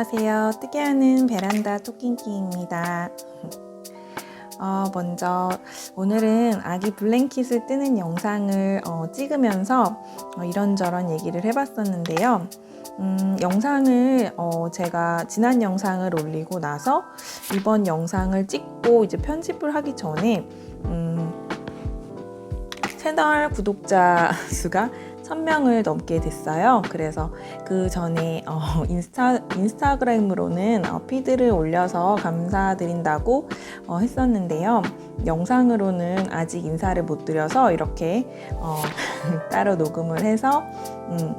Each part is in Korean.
안녕하세요. 뜨개하는 베란다 토킹키입니다. 먼저 오늘은 아기 블랭킷을 뜨는 영상을 찍으면서 이런저런 얘기를 해봤었는데요. 영상을 제가 지난 영상을 올리고 나서 이번 영상을 찍고 이제 편집을 하기 전에 채널 구독자 수가 1000명을 넘게 됐어요. 그래서 그 전에 인스타그램으로는 피드를 올려서 감사드린다고 했었는데요. 영상으로는 아직 인사를 못 드려서 이렇게 따로 녹음을 해서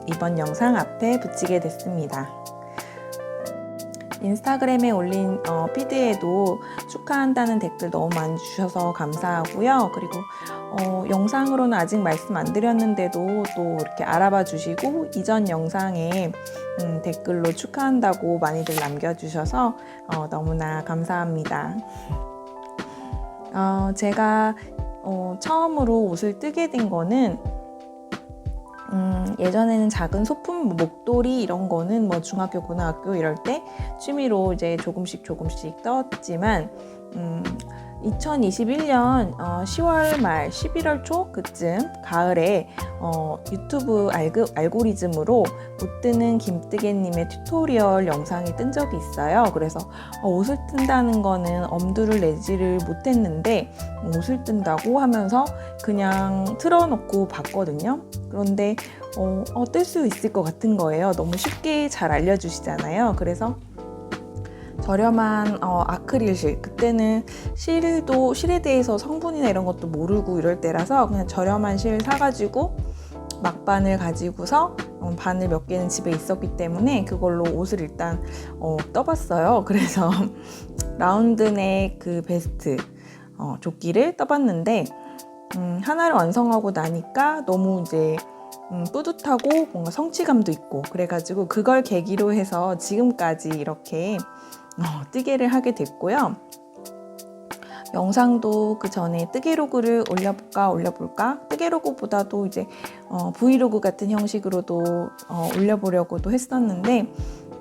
이번 영상 앞에 붙이게 됐습니다. 인스타그램에 올린 피드에도 축하한다는 댓글 너무 많이 주셔서 감사하고요. 그리고 영상으로는 아직 말씀 안 드렸는데도 또 이렇게 알아봐 주시고 이전 영상에 댓글로 축하한다고 많이들 남겨주셔서 너무나 감사합니다. 제가 처음으로 옷을 뜨게 된 거는 예전에는 작은 소품, 목도리 이런 거는 뭐 중학교, 고등학교 이럴 때 취미로 이제 조금씩 떴지만 2021년 10월 말 11월 초 그쯤 가을에 유튜브 알고리즘으로 옷 뜨는 김뜨개님의 튜토리얼 영상이 뜬 적이 있어요. 그래서 옷을 뜬다는 거는 엄두를 내지를 못했는데 옷을 뜬다고 하면서 그냥 틀어놓고 봤거든요. 그런데 뜰 수 있을 것 같은 거예요. 너무 쉽게 잘 알려주시잖아요. 그래서 저렴한 아크릴 실, 그때는 실에 대해서 성분이나 이런 것도 모르고 이럴 때라서 그냥 저렴한 실 사가지고 막바늘 가지고서 바늘 몇 개는 집에 있었기 때문에 그걸로 옷을 일단 떠봤어요. 그래서 라운드넥 그 베스트 조끼를 떠봤는데 하나를 완성하고 나니까 너무 이제 뿌듯하고 뭔가 성취감도 있고 그래가지고 그걸 계기로 해서 지금까지 이렇게 뜨개를 하게 됐고요. 영상도 그 전에 뜨개로그를 올려볼까? 뜨개로그보다도 이제 브이로그 같은 형식으로도 올려보려고도 했었는데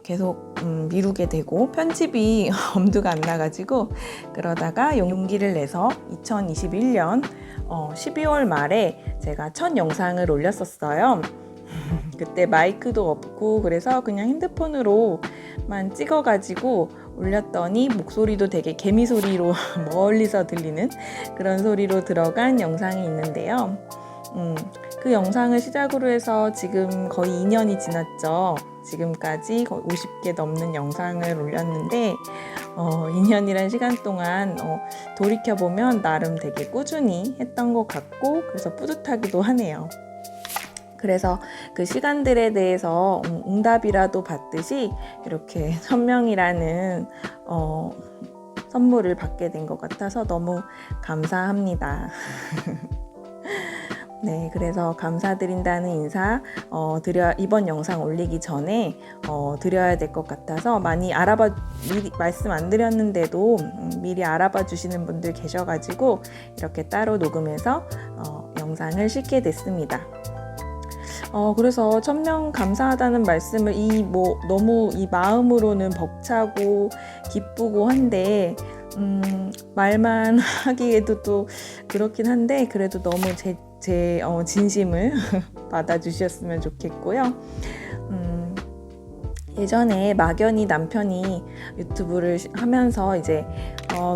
계속 미루게 되고 편집이 엄두가 안 나가지고 그러다가 용기를 내서 2021년 12월 말에 제가 첫 영상을 올렸었어요. 그때 마이크도 없고 그래서 그냥 핸드폰으로만 찍어가지고 올렸더니 목소리도 되게 개미 소리로 멀리서 들리는 그런 소리로 들어간 영상이 있는데요. 그 영상을 시작으로 해서 지금 거의 2년이 지났죠. 지금까지 거의 50개 넘는 영상을 올렸는데 2년이란 시간 동안 돌이켜보면 나름 되게 꾸준히 했던 것 같고 그래서 뿌듯하기도 하네요. 그래서 그 시간들에 대해서 응답이라도 받듯이 이렇게 1000명이라는 선물을 받게 된 것 같아서 너무 감사합니다. 네, 그래서 감사드린다는 인사 이번 영상 올리기 전에 드려야 될 것 같아서 많이 미리 말씀 안 드렸는데도 미리 알아봐 주시는 분들 계셔가지고 이렇게 따로 녹음해서 영상을 싣게 됐습니다. 그래서 1000명 감사하다는 말씀을 너무 이 마음으로는 벅차고 기쁘고 한데 말만 하기에도 또 그렇긴 한데 그래도 너무 제 진심을 받아주셨으면 좋겠고요. 예전에 막연히 남편이 유튜브를 하면서 이제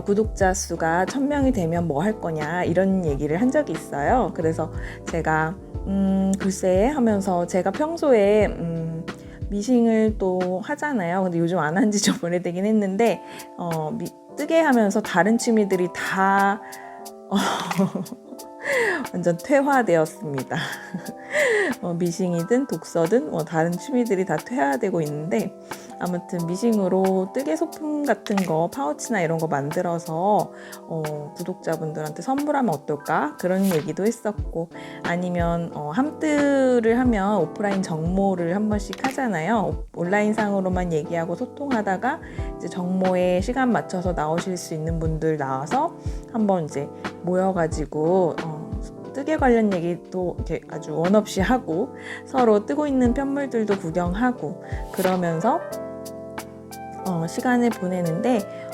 구독자 수가 1000명이 되면 뭐 할 거냐 이런 얘기를 한 적이 있어요. 그래서 제가 글쎄 하면서 제가 평소에 미싱을 또 하잖아요. 근데 요즘 안 한 지 좀 오래되긴 했는데 뜨개 하면서 다른 취미들이 다 완전 퇴화되었습니다. 미싱이든 독서든 다른 취미들이 다 퇴화되고 있는데 아무튼 미싱으로 뜨개 소품 같은 거 파우치나 이런 거 만들어서 구독자분들한테 선물하면 어떨까 그런 얘기도 했었고 아니면 함뜨를 하면 오프라인 정모를 한 번씩 하잖아요. 온라인상으로만 얘기하고 소통하다가 이제 정모에 시간 맞춰서 나오실 수 있는 분들 나와서 한번 이제 모여가지고 뜨개 관련 얘기도 이렇게 아주 원 없이 하고 서로 뜨고 있는 편물들도 구경하고 그러면서 시간을 보내는데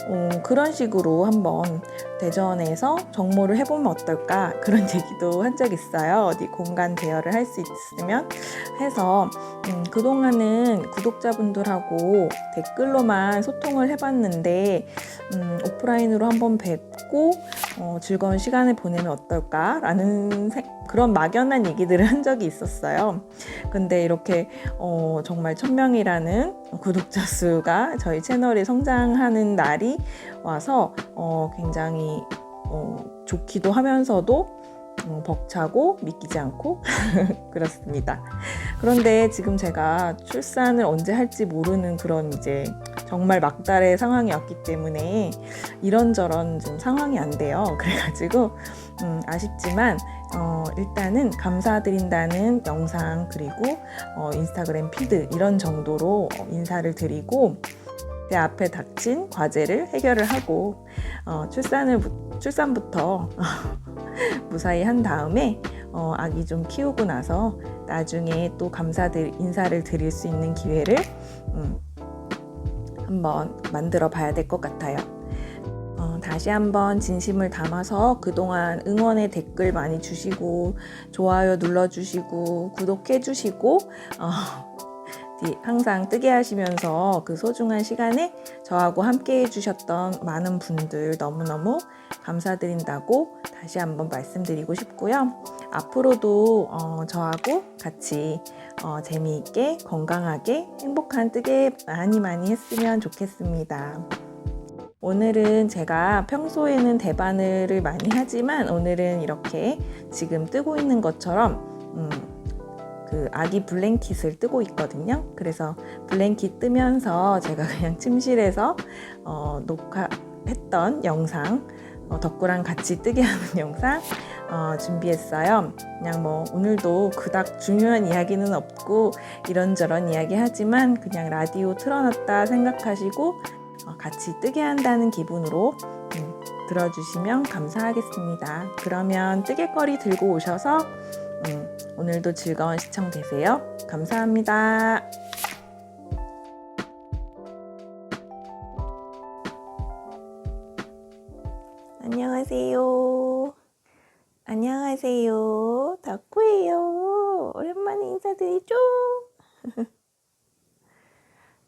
그런 식으로 한번 대전에서 정모를 해보면 어떨까 그런 얘기도 한 적 있어요. 어디 공간 대여를 할 수 있으면 해서 그동안은 구독자분들하고 댓글로만 소통을 해봤는데 오프라인으로 한번 뵙고 즐거운 시간을 보내면 어떨까라는 그런 막연한 얘기들을 한 적이 있었어요. 근데 이렇게 정말 1000명이라는 구독자 수가 저희 채널이 성장하는 날이 와서 굉장히 좋기도 하면서도 벅차고 믿기지 않고 그렇습니다. 그런데 지금 제가 출산을 언제 할지 모르는 그런 이제 정말 막달의 상황이 왔기 때문에 이런저런 좀 상황이 안 돼요. 그래가지고 아쉽지만 일단은 감사드린다는 영상 그리고 인스타그램 피드 이런 정도로 인사를 드리고 제 앞에 닥친 과제를 해결을 하고 출산부터 무사히 한 다음에 아기 좀 키우고 나서 나중에 또 인사를 드릴 수 있는 기회를 한번 만들어 봐야 될 것 같아요. 다시 한번 진심을 담아서 그동안 응원의 댓글 많이 주시고 좋아요 눌러주시고 구독해주시고 항상 뜨게 하시면서 그 소중한 시간에 저하고 함께 해주셨던 많은 분들 너무너무 감사드린다고 다시 한번 말씀드리고 싶고요. 앞으로도 저하고 같이 재미있게 건강하게 행복한 뜨개 많이 했으면 좋겠습니다. 오늘은 제가 평소에는 대바늘을 많이 하지만 오늘은 이렇게 지금 뜨고 있는 것처럼 그 아기 블랭킷을 뜨고 있거든요. 그래서 블랭킷 뜨면서 제가 그냥 침실에서 녹화했던 영상 덕구랑 같이 뜨게 하는 영상 준비했어요. 그냥 뭐 오늘도 그닥 중요한 이야기는 없고 이런저런 이야기 하지만 그냥 라디오 틀어놨다 생각하시고 같이 뜨게 한다는 기분으로 들어주시면 감사하겠습니다. 그러면 뜨개거리 들고 오셔서 오늘도 즐거운 시청 되세요. 감사합니다. 안녕하세요. 안녕하세요. 덕구예요. 오랜만에 인사드리죠?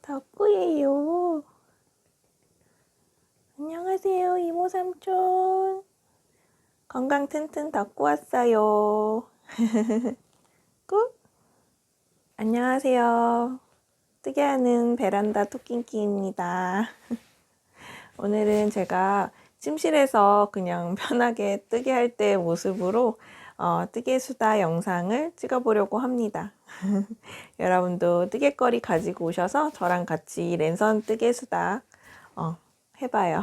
덕구예요. 안녕하세요, 이모 삼촌. 건강 튼튼 덕구 왔어요. 꾹. 안녕하세요. 뜨개하는 베란다 토끼끼입니다. 오늘은 제가 침실에서 그냥 편하게 뜨개 할 때 모습으로 뜨개 수다 영상을 찍어보려고 합니다. 여러분도 뜨개거리 가지고 오셔서 저랑 같이 랜선 뜨개 수다 해봐요.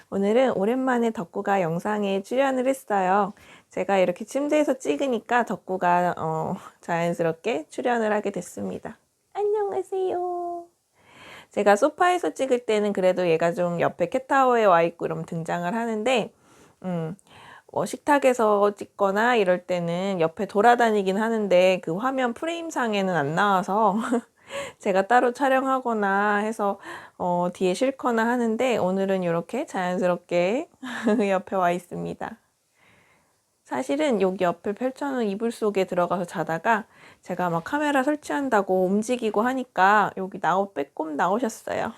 오늘은 오랜만에 덕구가 영상에 출연을 했어요. 제가 이렇게 침대에서 찍으니까 덕구가 자연스럽게 출연을 하게 됐습니다. 안녕하세요. 제가 소파에서 찍을 때는 그래도 얘가 좀 옆에 캣타워에 와 있고 이러면 등장을 하는데 식탁에서 찍거나 이럴 때는 옆에 돌아다니긴 하는데 그 화면 프레임상에는 안 나와서 제가 따로 촬영하거나 해서 뒤에 싣거나 하는데 오늘은 이렇게 자연스럽게 옆에 와 있습니다. 사실은 여기 옆에 펼쳐놓은 이불 속에 들어가서 자다가 제가 막 카메라 설치한다고 움직이고 하니까 여기 빼꼼 나오셨어요.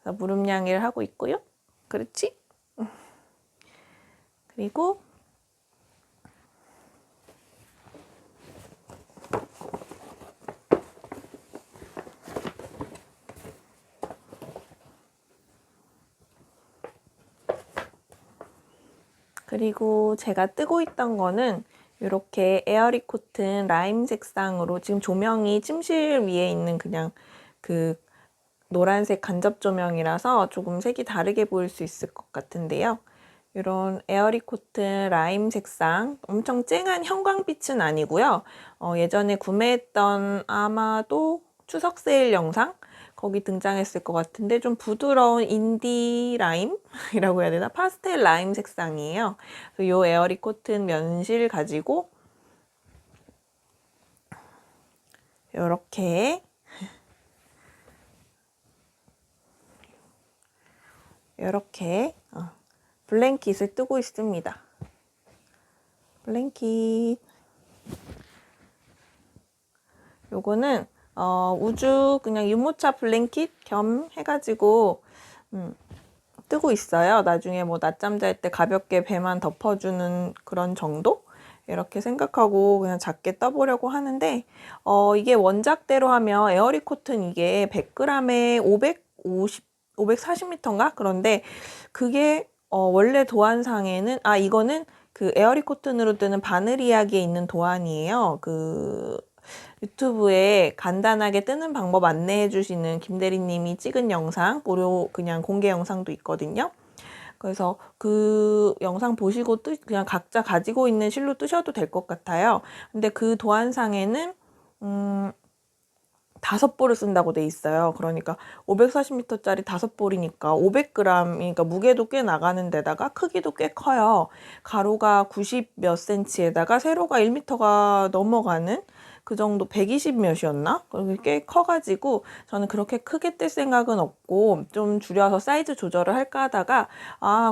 그래서 무릎냥이를 하고 있고요. 그렇지? 그리고 제가 뜨고 있던 거는 이렇게 에어리 코튼 라임 색상으로 지금 조명이 침실 위에 있는 그냥 그 노란색 간접 조명이라서 조금 색이 다르게 보일 수 있을 것 같은데요. 이런 에어리 코튼 라임 색상 엄청 쨍한 형광빛은 아니고요. 예전에 구매했던 아마도 추석 세일 영상 거기 등장했을 것 같은데 좀 부드러운 인디 라임이라고 해야 되나? 파스텔 라임 색상이에요. 이 에어리 코튼 면실 가지고 이렇게 이렇게 블랭킷을 뜨고 있습니다. 블랭킷. 요거는 우주 그냥 유모차 블랭킷 겸 해가지고 뜨고 있어요. 나중에 뭐 낮잠 잘 때 가볍게 배만 덮어주는 그런 정도? 이렇게 생각하고 그냥 작게 떠보려고 하는데 이게 원작대로 하면 에어리 코튼 이게 100g에 540m인가? 그런데 그게 원래 도안상에는 이거는 그 에어리 코튼으로 뜨는 바늘 이야기에 있는 도안이에요. 그 유튜브에 간단하게 뜨는 방법 안내해 주시는 김대리님이 찍은 영상, 무료 그냥 공개 영상도 있거든요. 그래서 그 영상 보시고 그냥 각자 가지고 있는 실로 뜨셔도 될 것 같아요. 근데 그 도안상에는 5볼을 쓴다고 돼 있어요. 그러니까 540m짜리 5볼이니까 500g이니까 무게도 꽤 나가는 데다가 크기도 꽤 커요. 가로가 90 몇 cm에다가 세로가 1m가 넘어가는 그 정도 120 몇이었나? 꽤 커가지고 저는 그렇게 크게 뜰 생각은 없고 좀 줄여서 사이즈 조절을 할까 하다가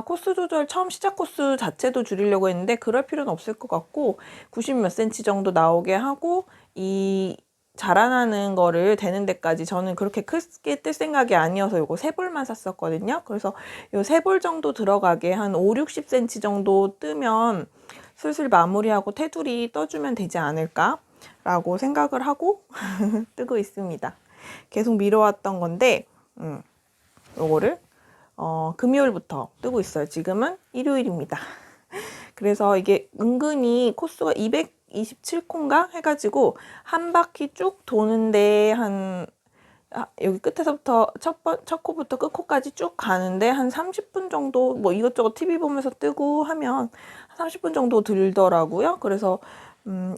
코스 조절 처음 시작 코스 자체도 줄이려고 했는데 그럴 필요는 없을 것 같고 90 몇 cm 정도 나오게 하고 이 자라나는 거를 되는 데까지 저는 그렇게 크게 뜰 생각이 아니어서 요거 3볼만 샀었거든요. 그래서 요 3볼 정도 들어가게 한 5, 60cm 정도 뜨면 슬슬 마무리하고 테두리 떠주면 되지 않을까 라고 생각을 하고 뜨고 있습니다. 계속 미뤄왔던 건데 요거를 금요일부터 뜨고 있어요. 지금은 일요일입니다. 그래서 이게 은근히 코스가 227콘가 해가지고 한 바퀴 쭉 도는데 여기 끝에서부터 첫 코부터 끝 코까지 쭉 가는데 한 30분 정도 뭐 이것저것 TV 보면서 뜨고 하면 30분 정도 들더라고요. 그래서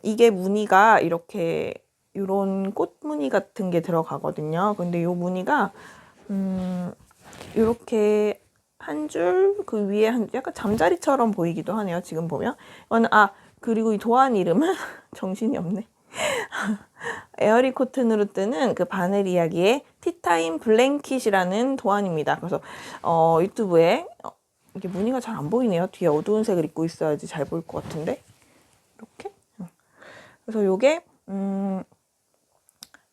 이게 무늬가 이렇게 이런 꽃 무늬 같은 게 들어가거든요. 근데 요 무늬가 이렇게 한 줄 그 위에 약간 잠자리처럼 보이기도 하네요. 지금 보면 이거는 그리고 이 도안 이름은 정신이 없네. 에어리 코튼으로 뜨는 그 바늘 이야기의 티타임 블랭킷이라는 도안입니다. 그래서 유튜브에 이게 무늬가 잘 안 보이네요. 뒤에 어두운 색을 입고 있어야지 잘 보일 것 같은데 이렇게. 그래서 요게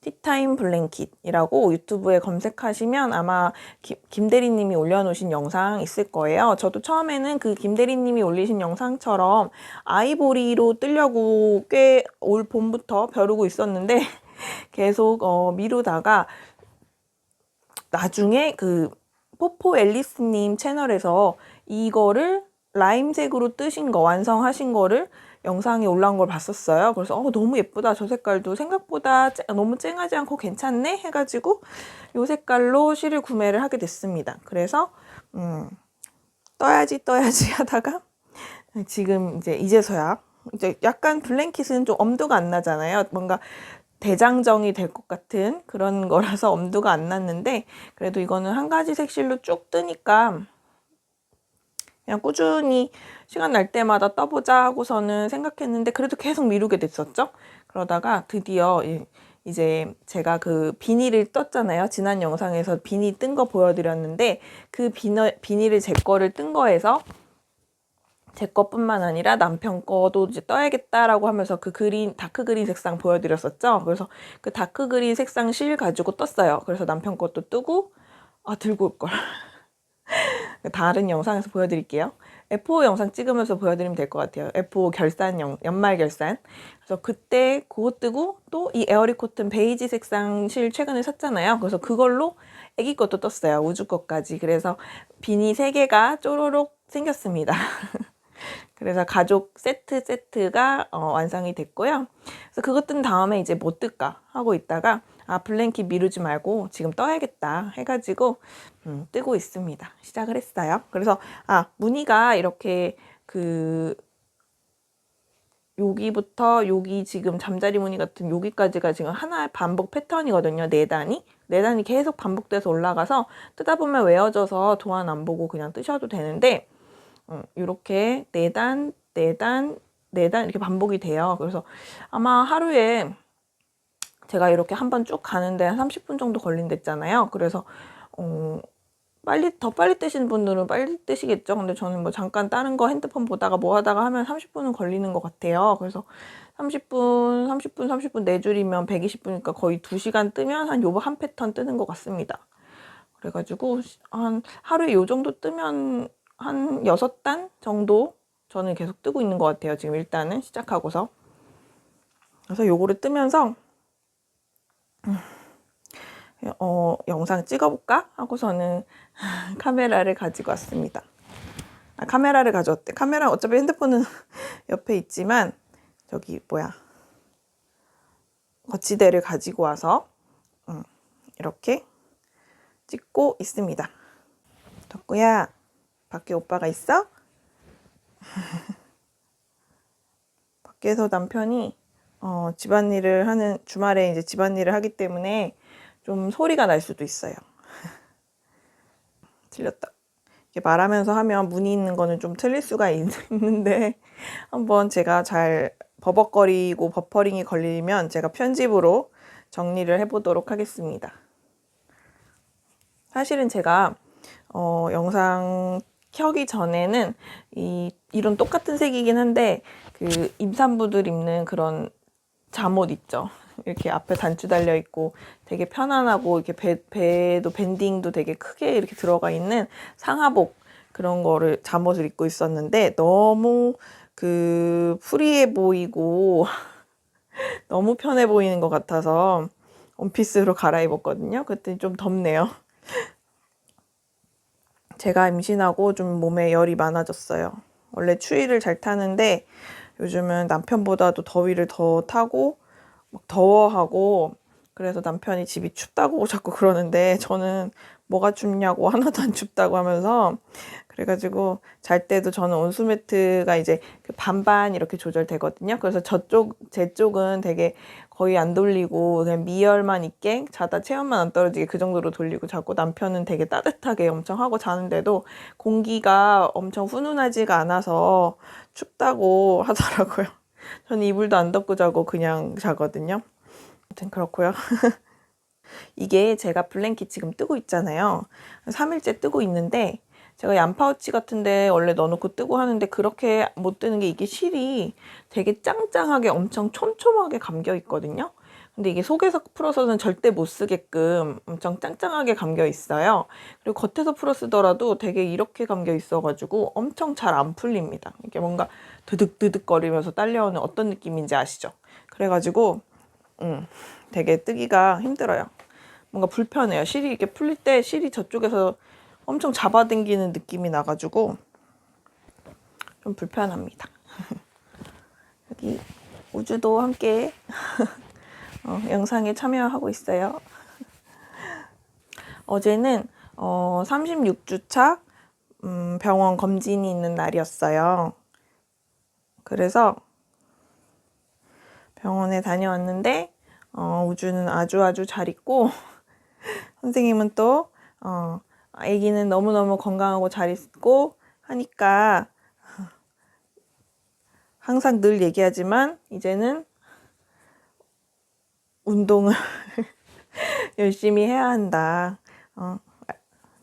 티타임 블랭킷이라고 유튜브에 검색하시면 아마 김대리님이 올려놓으신 영상 있을 거예요. 저도 처음에는 그 김대리님이 올리신 영상처럼 아이보리로 뜨려고 꽤 올 봄부터 벼르고 있었는데 계속 미루다가 나중에 그 포포 앨리스님 채널에서 이거를 라임색으로 뜨신 거 완성하신 거를 영상에 올라온 걸 봤었어요. 그래서 너무 예쁘다. 저 색깔도 생각보다 너무 쨍하지 않고 괜찮네 해가지고 이 색깔로 실을 구매를 하게 됐습니다. 그래서 떠야지 하다가 지금 이제서야 이제 약간 블랭킷은 좀 엄두가 안 나잖아요. 뭔가 대장정이 될 것 같은 그런 거라서 엄두가 안 났는데 그래도 이거는 한 가지 색실로 쭉 뜨니까 그냥 꾸준히 시간 날 때마다 떠보자 하고서는 생각했는데 그래도 계속 미루게 됐었죠. 그러다가 드디어 이제 제가 그 비닐을 떴잖아요. 지난 영상에서 비닐 뜬 거 보여드렸는데 그 비닐을 제 거를 뜬 거에서 제 거뿐만 아니라 남편 거도 이제 떠야겠다라고 하면서 그 다크 그린 색상 보여드렸었죠. 그래서 그 다크 그린 색상 실 가지고 떴어요. 그래서 남편 것도 뜨고 들고 올 걸. 다른 영상에서 보여드릴게요. F5 영상 찍으면서 보여드리면 될 것 같아요. F5 결산 연말 결산. 그래서 그때 그거 뜨고 또 이 에어리 코튼 베이지 색상 실 최근에 샀잖아요. 그래서 그걸로 애기 것도 떴어요. 우주 것까지. 그래서 비니 3개가 쪼로록 생겼습니다. 그래서 가족 세트가 완성이 됐고요. 그래서 그거 뜬 다음에 이제 뭐 뜰까 하고 있다가 블랭킷 미루지 말고 지금 떠야겠다 해가지고 뜨고 있습니다. 시작을 했어요. 그래서 무늬가 이렇게 여기부터 여기 지금 잠자리 무늬 같은 여기까지가 지금 하나의 반복 패턴이거든요. 4단이 계속 반복돼서 올라가서 뜨다 보면 외워져서 도안 안 보고 그냥 뜨셔도 되는데 이렇게 4단 이렇게 반복이 돼요. 그래서 아마 하루에 제가 이렇게 한번 쭉 가는데 한 30분 정도 걸린댔잖아요. 그래서 더 빨리 뜨시는 분들은 빨리 뜨시겠죠. 근데 저는 뭐 잠깐 다른 거 핸드폰 보다가 뭐 하다가 하면 30분은 걸리는 것 같아요. 그래서 30분 네 줄이면 120분이니까 거의 2시간 뜨면 한 요거 한 패턴 뜨는 것 같습니다. 그래가지고 한 하루에 요 정도 뜨면 한 6단 정도 저는 계속 뜨고 있는 것 같아요. 지금 일단은 시작하고서. 그래서 요거를 뜨면서 영상 찍어볼까 하고서는 카메라를 가지고 왔습니다. 카메라를 가져왔대. 카메라 어차피 핸드폰은 옆에 있지만 저기 거치대를 가지고 와서 이렇게 찍고 있습니다. 덕구야, 밖에 오빠가 있어? 밖에서 남편이 주말에 이제 집안일을 하기 때문에 좀 소리가 날 수도 있어요. 틀렸다. 이렇게 말하면서 하면 문이 있는 거는 좀 틀릴 수가 있는데 한번 제가 잘 버벅거리고 버퍼링이 걸리면 제가 편집으로 정리를 해보도록 하겠습니다. 사실은 제가 영상 켜기 전에는 이런 똑같은 색이긴 한데 그 임산부들 입는 그런 잠옷 있죠. 이렇게 앞에 단추 달려 있고 되게 편안하고 이렇게 배도 밴딩도 되게 크게 이렇게 들어가 있는 상하복 그런 거를 잠옷을 입고 있었는데 너무 프리해 보이고 너무 편해 보이는 것 같아서 원피스로 갈아입었거든요. 그때 좀 덥네요. 제가 임신하고 좀 몸에 열이 많아졌어요. 원래 추위를 잘 타는데 요즘은 남편보다도 더위를 더 타고 막 더워하고 그래서 남편이 집이 춥다고 자꾸 그러는데 저는 뭐가 춥냐고 하나도 안 춥다고 하면서 그래가지고 잘 때도 저는 온수매트가 이제 반반 이렇게 조절되거든요. 그래서 제 쪽은 되게 거의 안 돌리고 그냥 미열만 있게 자다 체온만 안 떨어지게 그 정도로 돌리고 자고 남편은 되게 따뜻하게 엄청 하고 자는데도 공기가 엄청 훈훈하지가 않아서 춥다고 하더라고요. 저는 이불도 안 덮고 자고 그냥 자거든요. 아무튼 그렇고요. 이게 제가 블랭킷 지금 뜨고 있잖아요. 3일째 뜨고 있는데 제가 얀파우치 같은데 원래 넣어놓고 뜨고 하는데 그렇게 못 뜨는 게 이게 실이 되게 짱짱하게 엄청 촘촘하게 감겨 있거든요. 근데 이게 속에서 풀어서는 절대 못 쓰게끔 엄청 짱짱하게 감겨 있어요. 그리고 겉에서 풀어 쓰더라도 되게 이렇게 감겨 있어가지고 엄청 잘 안 풀립니다. 이게 뭔가 드득드득 거리면서 딸려오는 어떤 느낌인지 아시죠? 그래가지고 되게 뜨기가 힘들어요. 뭔가 불편해요. 실이 이렇게 풀릴 때 실이 저쪽에서 엄청 잡아당기는 느낌이 나가지고 좀 불편합니다. 여기 우주도 함께 영상에 참여하고 있어요. 어제는 36주차 병원 검진이 있는 날이었어요. 그래서 병원에 다녀왔는데 우주는 아주 잘 있고 선생님은 또 아기는 너무너무 건강하고 잘 있고 하니까 항상 늘 얘기하지만 이제는 운동을 열심히 해야 한다.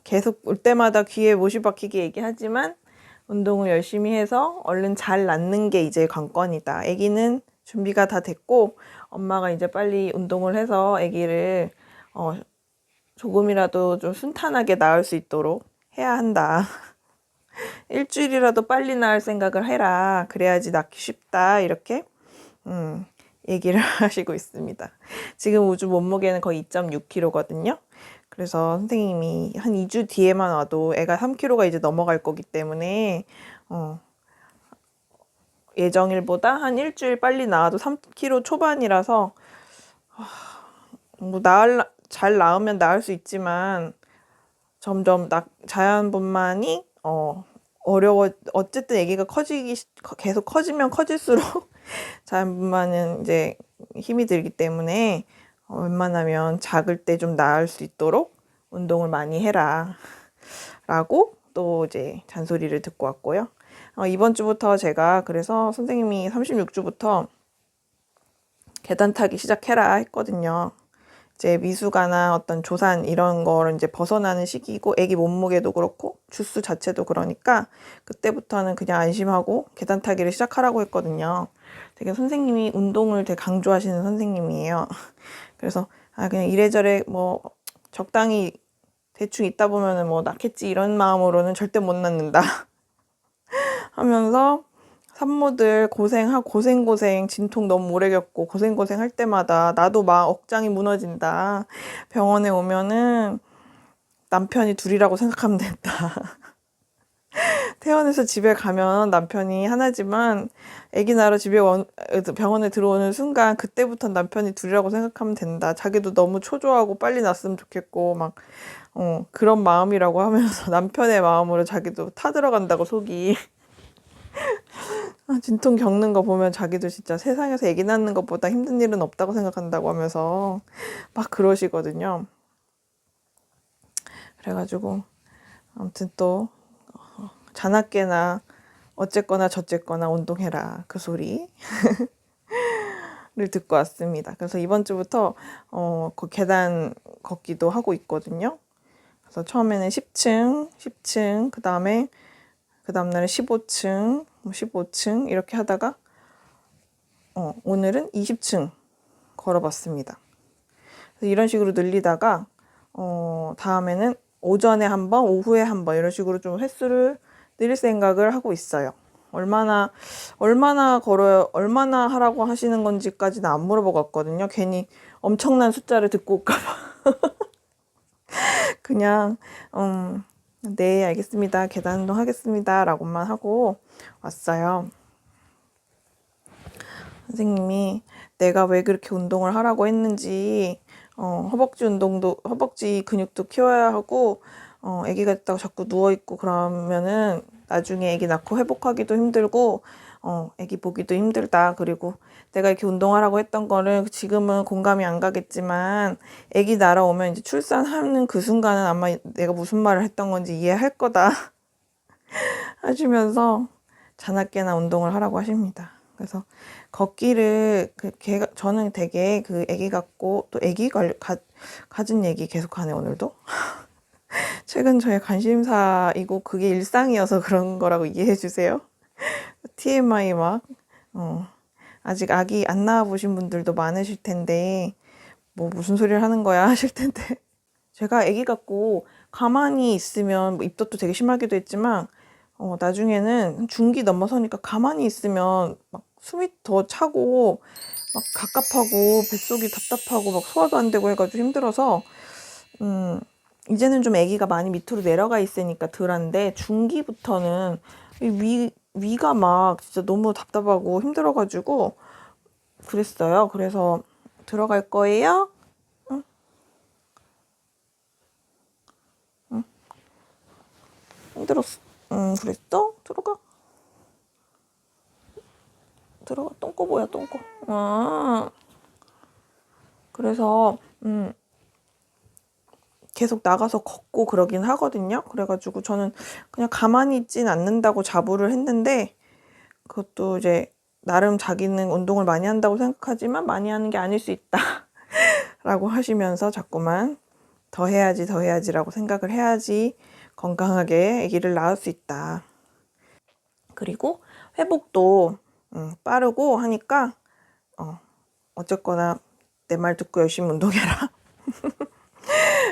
계속 올 때마다 귀에 못이 박히게 얘기하지만 운동을 열심히 해서 얼른 잘 낫는 게 이제 관건이다. 아기는 준비가 다 됐고 엄마가 이제 빨리 운동을 해서 아기를 조금이라도 좀 순탄하게 낳을 수 있도록 해야 한다. 일주일이라도 빨리 낳을 생각을 해라. 그래야지 낳기 쉽다. 이렇게 얘기를 하시고 있습니다. 지금 우주 몸무게는 거의 2.6kg거든요. 그래서 선생님이 한 2주 뒤에만 와도 애가 3kg가 이제 넘어갈 거기 때문에 예정일보다 한 일주일 빨리 낳아도 3kg 초반이라서 뭐 잘 낳으면 낳을 수 있지만 점점 자연분만이 어려워. 어쨌든 아기가 계속 커지면 커질수록 자연분만은 이제 힘이 들기 때문에 웬만하면 작을 때 좀 나을 수 있도록 운동을 많이 해라 라고 또 이제 잔소리를 듣고 왔고요. 이번 주부터 제가 그래서 선생님이 36주부터 계단 타기 시작해라 했거든요. 이제 미숙아나 어떤 조산 이런 거를 이제 벗어나는 시기이고 애기 몸무게도 그렇고 주스 자체도 그러니까 그때부터는 그냥 안심하고 계단 타기를 시작하라고 했거든요. 되게 선생님이 운동을 되게 강조하시는 선생님이에요. 그래서 그냥 이래저래 뭐 적당히 대충 있다 보면은 뭐 낫겠지 이런 마음으로는 절대 못 낫는다 하면서 산모들 고생 진통 너무 오래 겪고 고생 할 때마다 나도 막 억장이 무너진다. 병원에 오면은 남편이 둘이라고 생각하면 된다. 퇴원해서 집에 가면 남편이 하나지만 아기 낳으러 병원에 들어오는 순간 그때부터 남편이 둘이라고 생각하면 된다. 자기도 너무 초조하고 빨리 낳았으면 좋겠고 막 그런 마음이라고 하면서 남편의 마음으로 자기도 타들어간다고 속이. 진통 겪는 거 보면 자기도 진짜 세상에서 아기 낳는 것보다 힘든 일은 없다고 생각한다고 하면서 막 그러시거든요. 그래가지고 아무튼 또 자나깨나 어쨌거나 저쨌거나 운동해라 그 소리를 듣고 왔습니다. 그래서 이번 주부터 그 계단 걷기도 하고 있거든요. 그래서 처음에는 10층, 그 다음 날에 15층, 15층 이렇게 하다가 오늘은 20층 걸어봤습니다. 그래서 이런 식으로 늘리다가 다음에는 오전에 한 번, 오후에 한 번 이런 식으로 좀 횟수를 늘릴 생각을 하고 있어요. 얼마나 걸어요, 얼마나 하라고 하시는 건지까지는 안 물어보겠거든요. 괜히 엄청난 숫자를 듣고 올까봐. 그냥 네 알겠습니다. 계단 운동 하겠습니다. 라고만 하고 왔어요. 선생님이 내가 왜 그렇게 운동을 하라고 했는지 허벅지 근육도 키워야 하고 아기가 있다고 자꾸 누워있고 그러면은 나중에 아기 낳고 회복하기도 힘들고 아기 보기도 힘들다. 그리고 내가 이렇게 운동하라고 했던 거를 지금은 공감이 안 가겠지만 아기 날아오면 이제 출산하는 그 순간은 아마 내가 무슨 말을 했던 건지 이해할 거다 하시면서 자나깨나 운동을 하라고 하십니다. 그래서 걷기를 저는 되게 그 아기 갖고 또 아기 가진 얘기 계속하네 오늘도. 최근 저의 관심사이고 그게 일상이어서 그런 거라고 이해해 주세요. TMI 막 아직 아기 안 낳아 보신 분들도 많으실 텐데 뭐 무슨 소리를 하는 거야 하실 텐데 제가 아기 갖고 가만히 있으면 뭐 입덧도 되게 심하기도 했지만 나중에는 중기 넘어서니까 가만히 있으면 막 숨이 더 차고 막 갑갑하고 뱃속이 답답하고 막 소화도 안 되고 해가지고 힘들어서 이제는 좀 아기가 많이 밑으로 내려가 있으니까 덜한데 중기부터는 위가 막 진짜 너무 답답하고 힘들어가지고 그랬어요. 그래서 들어갈 거예요? 응? 응? 힘들었어. 그랬어? 들어가. 똥꼬 뭐야, 똥꼬. 그래서 계속 나가서 걷고 그러긴 하거든요. 그래가지고 저는 그냥 가만히 있진 않는다고 자부를 했는데 그것도 이제 나름 자기는 운동을 많이 한다고 생각하지만 많이 하는 게 아닐 수 있다 라고 하시면서 자꾸만 더 해야지라고 생각을 해야지 건강하게 아기를 낳을 수 있다. 그리고 회복도 빠르고 하니까 어쨌거나 내 말 듣고 열심히 운동해라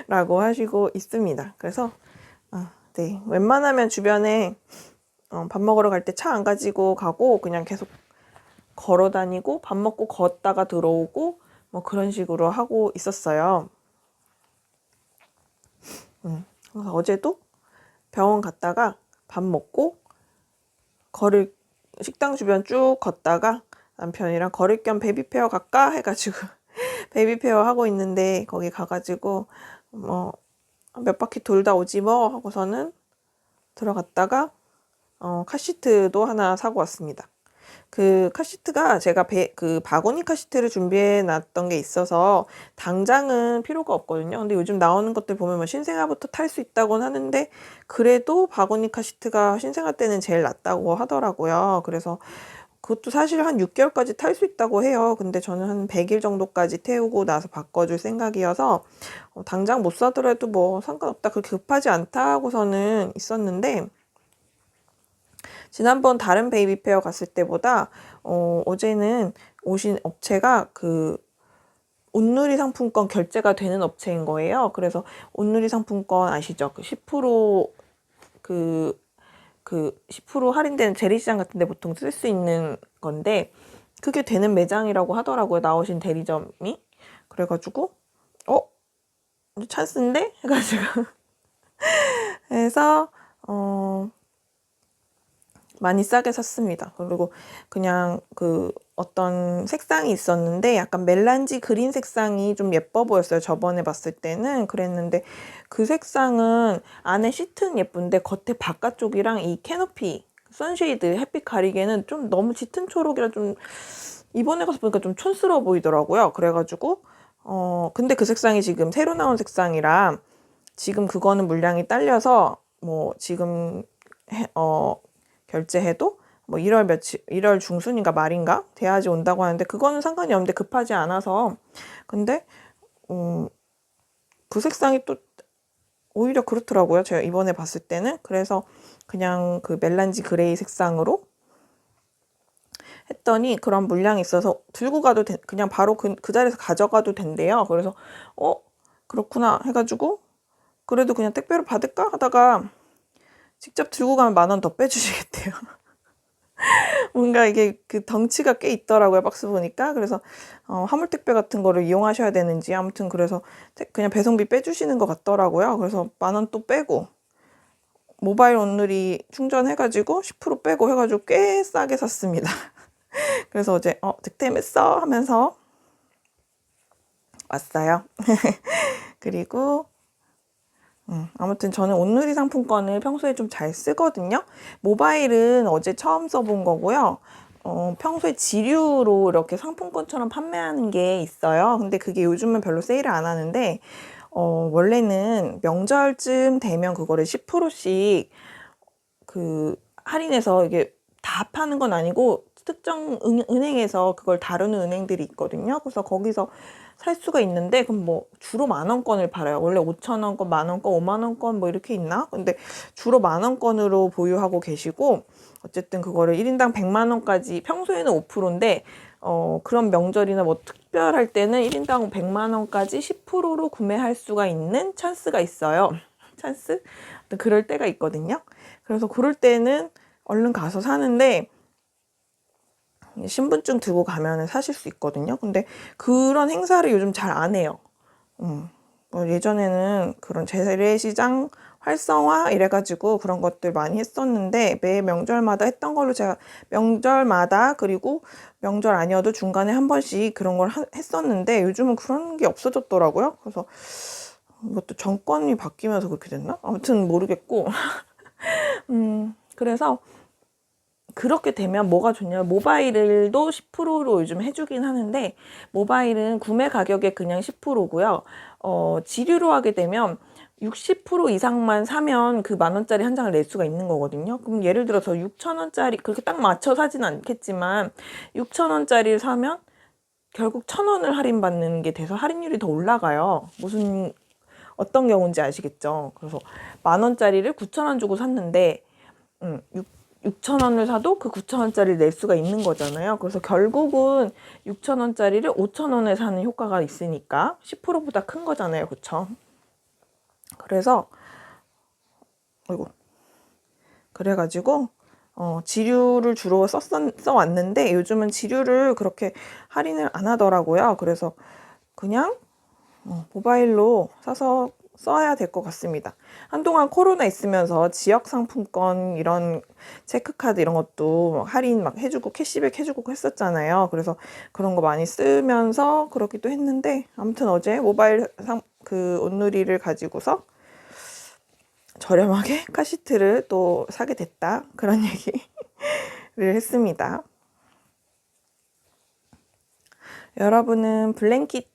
라고 하시고 있습니다. 그래서 네, 웬만하면 주변에 밥 먹으러 갈 때 차 안 가지고 가고 그냥 계속 걸어 다니고 밥 먹고 걷다가 들어오고 뭐 그런 식으로 하고 있었어요. 그래서 어제도 병원 갔다가 밥 먹고 식당 주변 쭉 걷다가 남편이랑 걸을 겸 베이비페어 갈까 해가지고 베이비페어 하고 있는데 거기 가가지고 뭐 몇 바퀴 돌다 오지 뭐 하고서는 들어갔다가 카시트도 하나 사고 왔습니다. 그 카시트가 제가 그 바구니 카시트를 준비해 놨던 게 있어서 당장은 필요가 없거든요. 근데 요즘 나오는 것들 보면 뭐 신생아부터 탈 수 있다고는 하는데 그래도 바구니 카시트가 신생아 때는 제일 낫다고 하더라고요. 그래서 그것도 사실 한 6개월까지 탈 수 있다고 해요. 근데 저는 한 100일 정도까지 태우고 나서 바꿔줄 생각이어서 당장 못 사더라도 뭐 상관없다. 그렇게 급하지 않다고서는 있었는데 지난번 다른 베이비 페어 갔을 때보다 어제는 오신 업체가 그 온누리 상품권 결제가 되는 업체인 거예요. 그래서 온누리 상품권 아시죠? 그 10% 그 10% 할인되는 재래시장 같은 데 보통 쓸 수 있는 건데 그게 되는 매장이라고 하더라고요. 나오신 대리점이. 그래가지고 찬스인데? 해가지고 해서 많이 싸게 샀습니다. 그리고 그냥 그 어떤 색상이 있었는데 약간 멜란지 그린 색상이 좀 예뻐 보였어요. 저번에 봤을 때는 그랬는데 그 색상은 안에 시트는 예쁜데 겉에 바깥쪽이랑 이 캐노피 선쉐이드 햇빛 가리개는 좀 너무 짙은 초록이라 좀 이번에 가서 보니까 좀 촌스러워 보이더라고요. 그래가지고 근데 그 색상이 지금 새로 나온 색상이라 지금 그거는 물량이 딸려서 뭐 지금 결제해도 뭐 1월 중순인가 말인가 돼야지 온다고 하는데 그거는 상관이 없는데 급하지 않아서 근데 그 색상이 또 오히려 그렇더라고요. 제가 이번에 봤을 때는 그래서 그냥 그 멜란지 그레이 색상으로 했더니 그런 물량이 있어서 들고 가도 그냥 바로 그 자리에서 가져가도 된대요. 그래서 그렇구나 해가지고 그래도 그냥 택배로 받을까 하다가 직접 들고 가면 10,000원 더 빼주시겠대요. 뭔가 이게 그 덩치가 꽤 있더라고요. 박스 보니까. 그래서 화물 택배 같은 거를 이용하셔야 되는지 아무튼 그래서 그냥 배송비 빼주시는 것 같더라고요. 그래서 10,000원 또 빼고 모바일 온누리 충전해가지고 10% 빼고 해가지고 꽤 싸게 샀습니다. 그래서 어제 득템했어 하면서 왔어요. 그리고 아무튼 저는 온누리 상품권을 평소에 좀 잘 쓰거든요. 모바일은 어제 처음 써본 거고요. 평소에 지류로 이렇게 상품권처럼 판매하는 게 있어요. 근데 그게 요즘은 별로 세일을 안 하는데 원래는 명절쯤 되면 그거를 10%씩 그 할인해서 이게 다 파는 건 아니고 특정 은행에서 그걸 다루는 은행들이 있거든요. 그래서 거기서 살 수가 있는데 그럼 뭐 주로 10,000원권을 팔아요. 원래 5,000원권, 10,000원권, 50,000원권 뭐 이렇게 있나? 근데 주로 10,000원권으로 보유하고 계시고 어쨌든 그거를 1인당 100만원까지 평소에는 5%인데 그런 명절이나 뭐 특별할 때는 1인당 100만원까지 10%로 구매할 수가 있는 찬스가 있어요. 찬스? 그럴 때가 있거든요. 그래서 그럴 때는 얼른 가서 사는데 신분증 들고 가면 사실 수 있거든요. 근데 그런 행사를 요즘 잘 안 해요. 뭐 예전에는 그런 재래시장 활성화 이래가지고 그런 것들 많이 했었는데 매 명절마다 했던 걸로 제가 명절마다 그리고 명절 아니어도 중간에 한 번씩 그런 걸 했었는데 요즘은 그런 게 없어졌더라고요. 그래서 이것도 정권이 바뀌면서 그렇게 됐나? 아무튼 모르겠고 그래서 그렇게 되면 뭐가 좋냐면 모바일도 10%로 요즘 해주긴 하는데 모바일은 구매 가격에 그냥 10%고요. 지류로 하게 되면 60% 이상만 사면 그 10,000원짜리 한 장을 낼 수가 있는 거거든요. 그럼 예를 들어서 6,000원짜리 그렇게 딱 맞춰 사진 않겠지만 6,000원짜리를 사면 결국 1,000원을 할인받는 게 돼서 할인율이 더 올라가요. 어떤 경우인지 아시겠죠? 그래서 10,000원짜리를 9,000원 주고 샀는데 6,000원을 사도 그 9,000원짜리를 낼 수가 있는 거잖아요. 그래서 결국은 6,000원짜리를 5,000원에 사는 효과가 있으니까 10%보다 큰 거잖아요. 그쵸? 그래서 그래가지고 지류를 주로 써왔는데 요즘은 지류를 그렇게 할인을 안 하더라고요. 그래서 그냥 모바일로 사서 써야 될 것 같습니다. 한동안 코로나 있으면서 지역 상품권 이런 체크카드 이런 것도 할인 막 해주고 캐시백 해주고 했었잖아요. 그래서 그런 거 많이 쓰면서 그러기도 했는데 아무튼 어제 모바일 그 온누리를 가지고서 저렴하게 카시트를 또 사게 됐다. 그런 얘기를 했습니다. 여러분은 블랭킷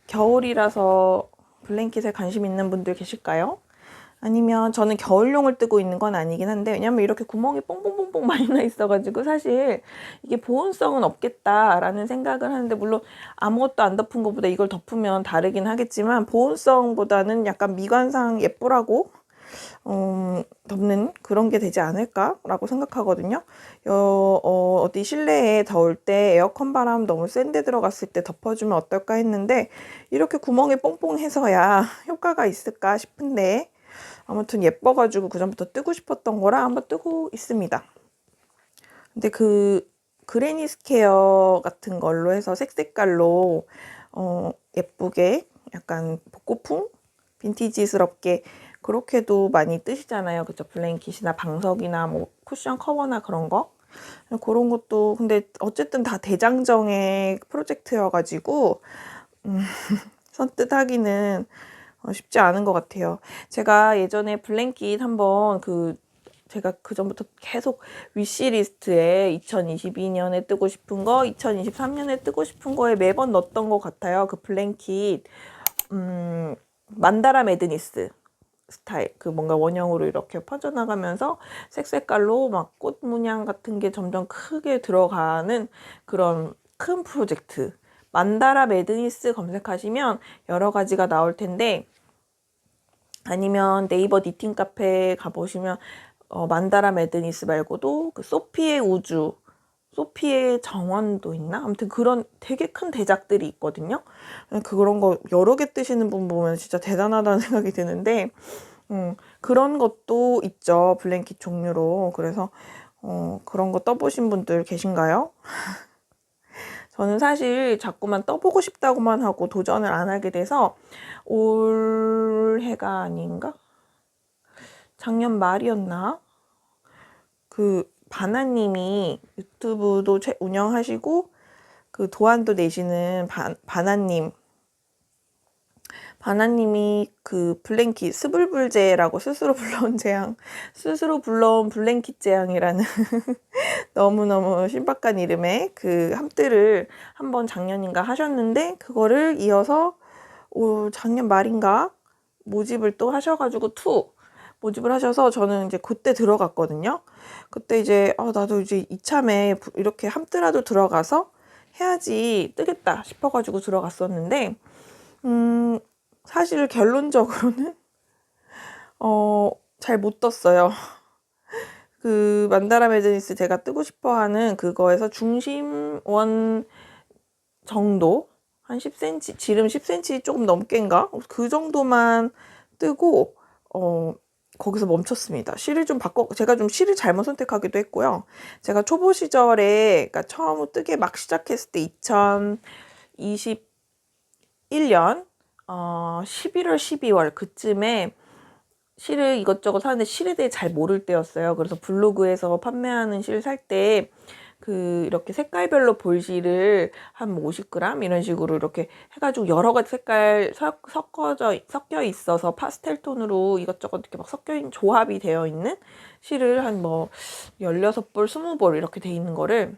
겨울이라서 블랭킷에 관심 있는 분들 계실까요? 아니면 저는 겨울용을 뜨고 있는 건 아니긴 한데, 왜냐면 이렇게 구멍이 뽕뽕뽕뽕 많이 나 있어가지고 사실 이게 보온성은 없겠다라는 생각을 하는데, 물론 아무것도 안 덮은 것보다 이걸 덮으면 다르긴 하겠지만 보온성보다는 약간 미관상 예쁘라고 덮는 그런 게 되지 않을까라고 생각하거든요. 어디 실내에 더울 때 에어컨 바람 너무 센 데 들어갔을 때 덮어주면 어떨까 했는데, 이렇게 구멍이 뽕뽕해서야 효과가 있을까 싶은데, 아무튼 예뻐가지고 그전부터 뜨고 싶었던 거라 한번 뜨고 있습니다. 근데 그 그레니 스퀘어 같은 걸로 해서 색색깔로 예쁘게 약간 복고풍 빈티지스럽게 그렇게도 많이 뜨시잖아요. 그쵸? 블랭킷이나 방석이나 뭐 쿠션 커버나 그런 거. 그런 것도 근데 어쨌든 다 대장정의 프로젝트여가지고 선뜻 하기는 쉽지 않은 것 같아요. 제가 예전에 블랭킷 한번 제가 그전부터 계속 위시리스트에 2022년에 뜨고 싶은 거, 2023년에 뜨고 싶은 거에 매번 넣었던 것 같아요. 그 블랭킷, 만다라 매드니스 스타일. 그 뭔가 원형으로 이렇게 퍼져나가면서 색깔로 막 꽃 문양 같은 게 점점 크게 들어가는 그런 큰 프로젝트. 만다라 매드니스 검색하시면 여러 가지가 나올 텐데, 아니면 네이버 니팅 카페 가보시면 만다라 매드니스 말고도 그 소피의 우주, 소피의 정원도 있나? 아무튼 그런 되게 큰 대작들이 있거든요. 그런 거 여러 개 뜨시는 분 보면 진짜 대단하다는 생각이 드는데, 그런 것도 있죠. 블랭킷 종류로. 그래서 그런 거 떠보신 분들 계신가요? 저는 사실 자꾸만 떠보고 싶다고만 하고 도전을 안 하게 돼서 올해가 아닌가? 작년 말이었나? 그 바나님이 유튜브도 운영하시고 그 도안도 내시는 바나님이 그 블랭킷 스불불제라고 스스로 불러온 블랭킷 제왕이라는 너무너무 신박한 이름의 그 함뜰을 한번 작년인가 하셨는데, 그거를 이어서 작년 말인가 모집을 또 하셔가지고 모집을 하셔서 저는 이제 그때 들어갔거든요. 그때 이제 나도 이제 이참에 이렇게 함뜨라도 들어가서 해야지 뜨겠다 싶어가지고 들어갔었는데, 사실 결론적으로는 잘 못 떴어요. 그 만다라 매드니스 제가 뜨고 싶어하는 그거에서 중심원 정도 한 10cm, 지름 10cm 조금 넘게인가? 그 정도만 뜨고 거기서 멈췄습니다. 제가 좀 실을 잘못 선택하기도 했고요. 제가 초보 시절에, 그러니까 처음 뜨게 막 시작했을 때 2021년 11월, 12월 그쯤에 실을 이것저것 사는데 실에 대해 잘 모를 때였어요. 그래서 블로그에서 판매하는 실 살 때 이렇게 색깔별로 볼실을 한 50g 이런 식으로 이렇게 해가지고 여러 가지 색깔 섞여 있어서 파스텔 톤으로 이것저것 이렇게 막 조합이 되어 있는 실을 한 16볼, 20볼 이렇게 돼 있는 거를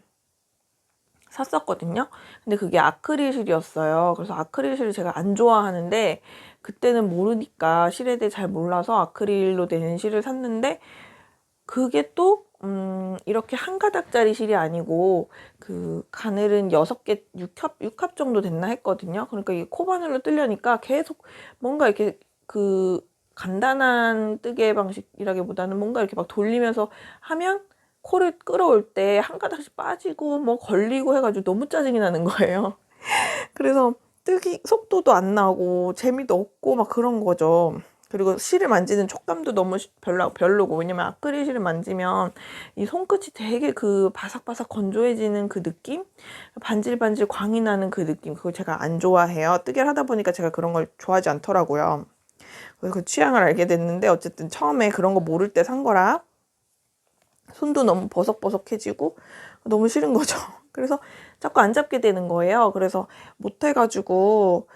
샀었거든요. 근데 그게 아크릴 실이었어요. 그래서 아크릴 실을 제가 안 좋아하는데, 그때는 모르니까 실에 대해 잘 몰라서 아크릴로 된 실을 샀는데, 그게 또 이렇게 한 가닥짜리 실이 아니고 그 가늘은 6개, 6합 정도 됐나 했거든요. 그러니까 이게 코바늘로 뜨려니까 계속 뭔가 이렇게 그 간단한 뜨개 방식이라기보다는 뭔가 이렇게 막 돌리면서 하면 코를 끌어올 때 한 가닥씩 빠지고 뭐 걸리고 해가지고 너무 짜증이 나는 거예요. 그래서 뜨기 속도도 안 나고 재미도 없고 막 그런 거죠. 그리고 실을 만지는 촉감도 너무 별로고, 왜냐면 아크릴 실을 만지면 이 손끝이 되게 그 바삭바삭 건조해지는 그 느낌? 반질반질 광이 나는 그 느낌, 그걸 제가 안 좋아해요. 뜨개를 하다 보니까 제가 그런 걸 좋아하지 않더라고요. 그래서 그 취향을 알게 됐는데, 어쨌든 처음에 그런 거 모를 때 산 거라 손도 너무 버석버석해지고 너무 싫은 거죠. 그래서 자꾸 안 잡게 되는 거예요. 그래서 못해가지고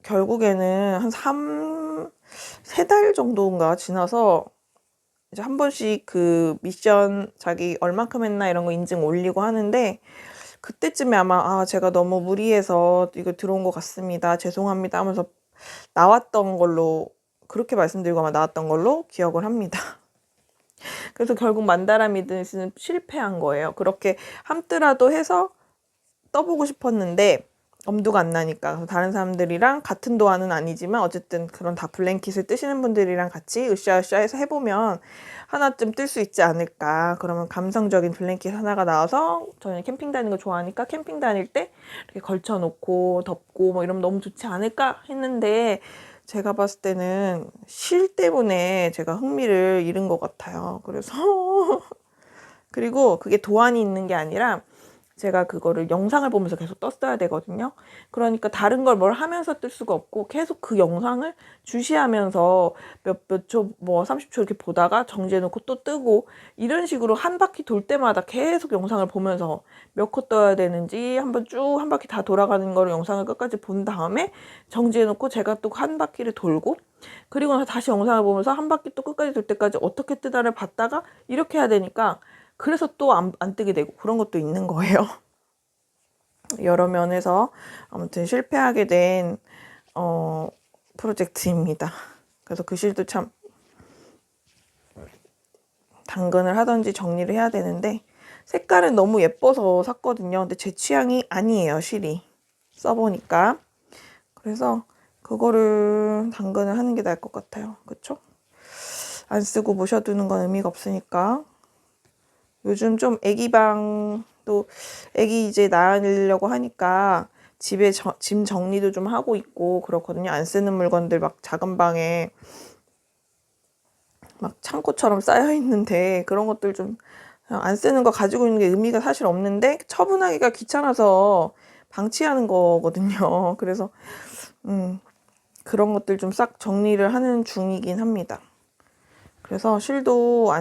결국에는 한 3달 정도인가 지나서 이제 한 번씩 그 미션 자기 얼만큼 했나 이런 거 인증 올리고 하는데, 그때쯤에 아마 제가 너무 무리해서 이거 들어온 것 같습니다, 죄송합니다 하면서 나왔던 걸로 그렇게 말씀드리고 아마 나왔던 걸로 기억을 합니다. 그래서 결국 만다라 미드는 실패한 거예요. 그렇게 함뜨라도 해서 떠보고 싶었는데 엄두가 안 나니까 다른 사람들이랑 같은 도안은 아니지만 어쨌든 그런 다 블랭킷을 뜨시는 분들이랑 같이 으쌰으쌰해서 해보면 하나쯤 뜰 수 있지 않을까. 그러면 감성적인 블랭킷 하나가 나와서 저는 캠핑 다니는 거 좋아하니까 캠핑 다닐 때 이렇게 걸쳐놓고 덮고 뭐 이러면 너무 좋지 않을까 했는데 제가 봤을 때는 실 때문에 제가 흥미를 잃은 것 같아요. 그래서 그리고 그게 도안이 있는 게 아니라 제가 그거를 영상을 보면서 계속 떴어야 되거든요. 그러니까 다른 걸 뭘 하면서 뜰 수가 없고 계속 그 영상을 주시하면서 몇 초, 뭐 30초 이렇게 보다가 정지해놓고 또 뜨고 이런 식으로 한 바퀴 돌 때마다 계속 영상을 보면서 몇 컷 떠야 되는지 한번 쭉 한 바퀴 다 돌아가는 거를 영상을 끝까지 본 다음에 정지해놓고 제가 또 한 바퀴를 돌고 그리고 나서 다시 영상을 보면서 한 바퀴 또 끝까지 돌 때까지 어떻게 뜨다를 봤다가 이렇게 해야 되니까 그래서 또 안 뜨게 되고 그런 것도 있는 거예요. 여러 면에서 아무튼 실패하게 된 프로젝트입니다. 그래서 그 실도 참 당근을 하든지 정리를 해야 되는데 색깔은 너무 예뻐서 샀거든요. 근데 제 취향이 아니에요, 실이. 써보니까. 그래서 그거를 당근을 하는 게 나을 것 같아요. 그쵸? 안 쓰고 모셔두는 건 의미가 없으니까. 요즘 좀 애기방도 애기 이제 낳으려고 하니까 집에 짐 정리도 좀 하고 있고 그렇거든요. 안 쓰는 물건들 막 작은 방에 막 창고처럼 쌓여 있는데 그런 것들 좀 안 쓰는 거 가지고 있는 게 의미가 사실 없는데 처분하기가 귀찮아서 방치하는 거거든요. 그래서 그런 것들 좀 싹 정리를 하는 중이긴 합니다. 그래서 실도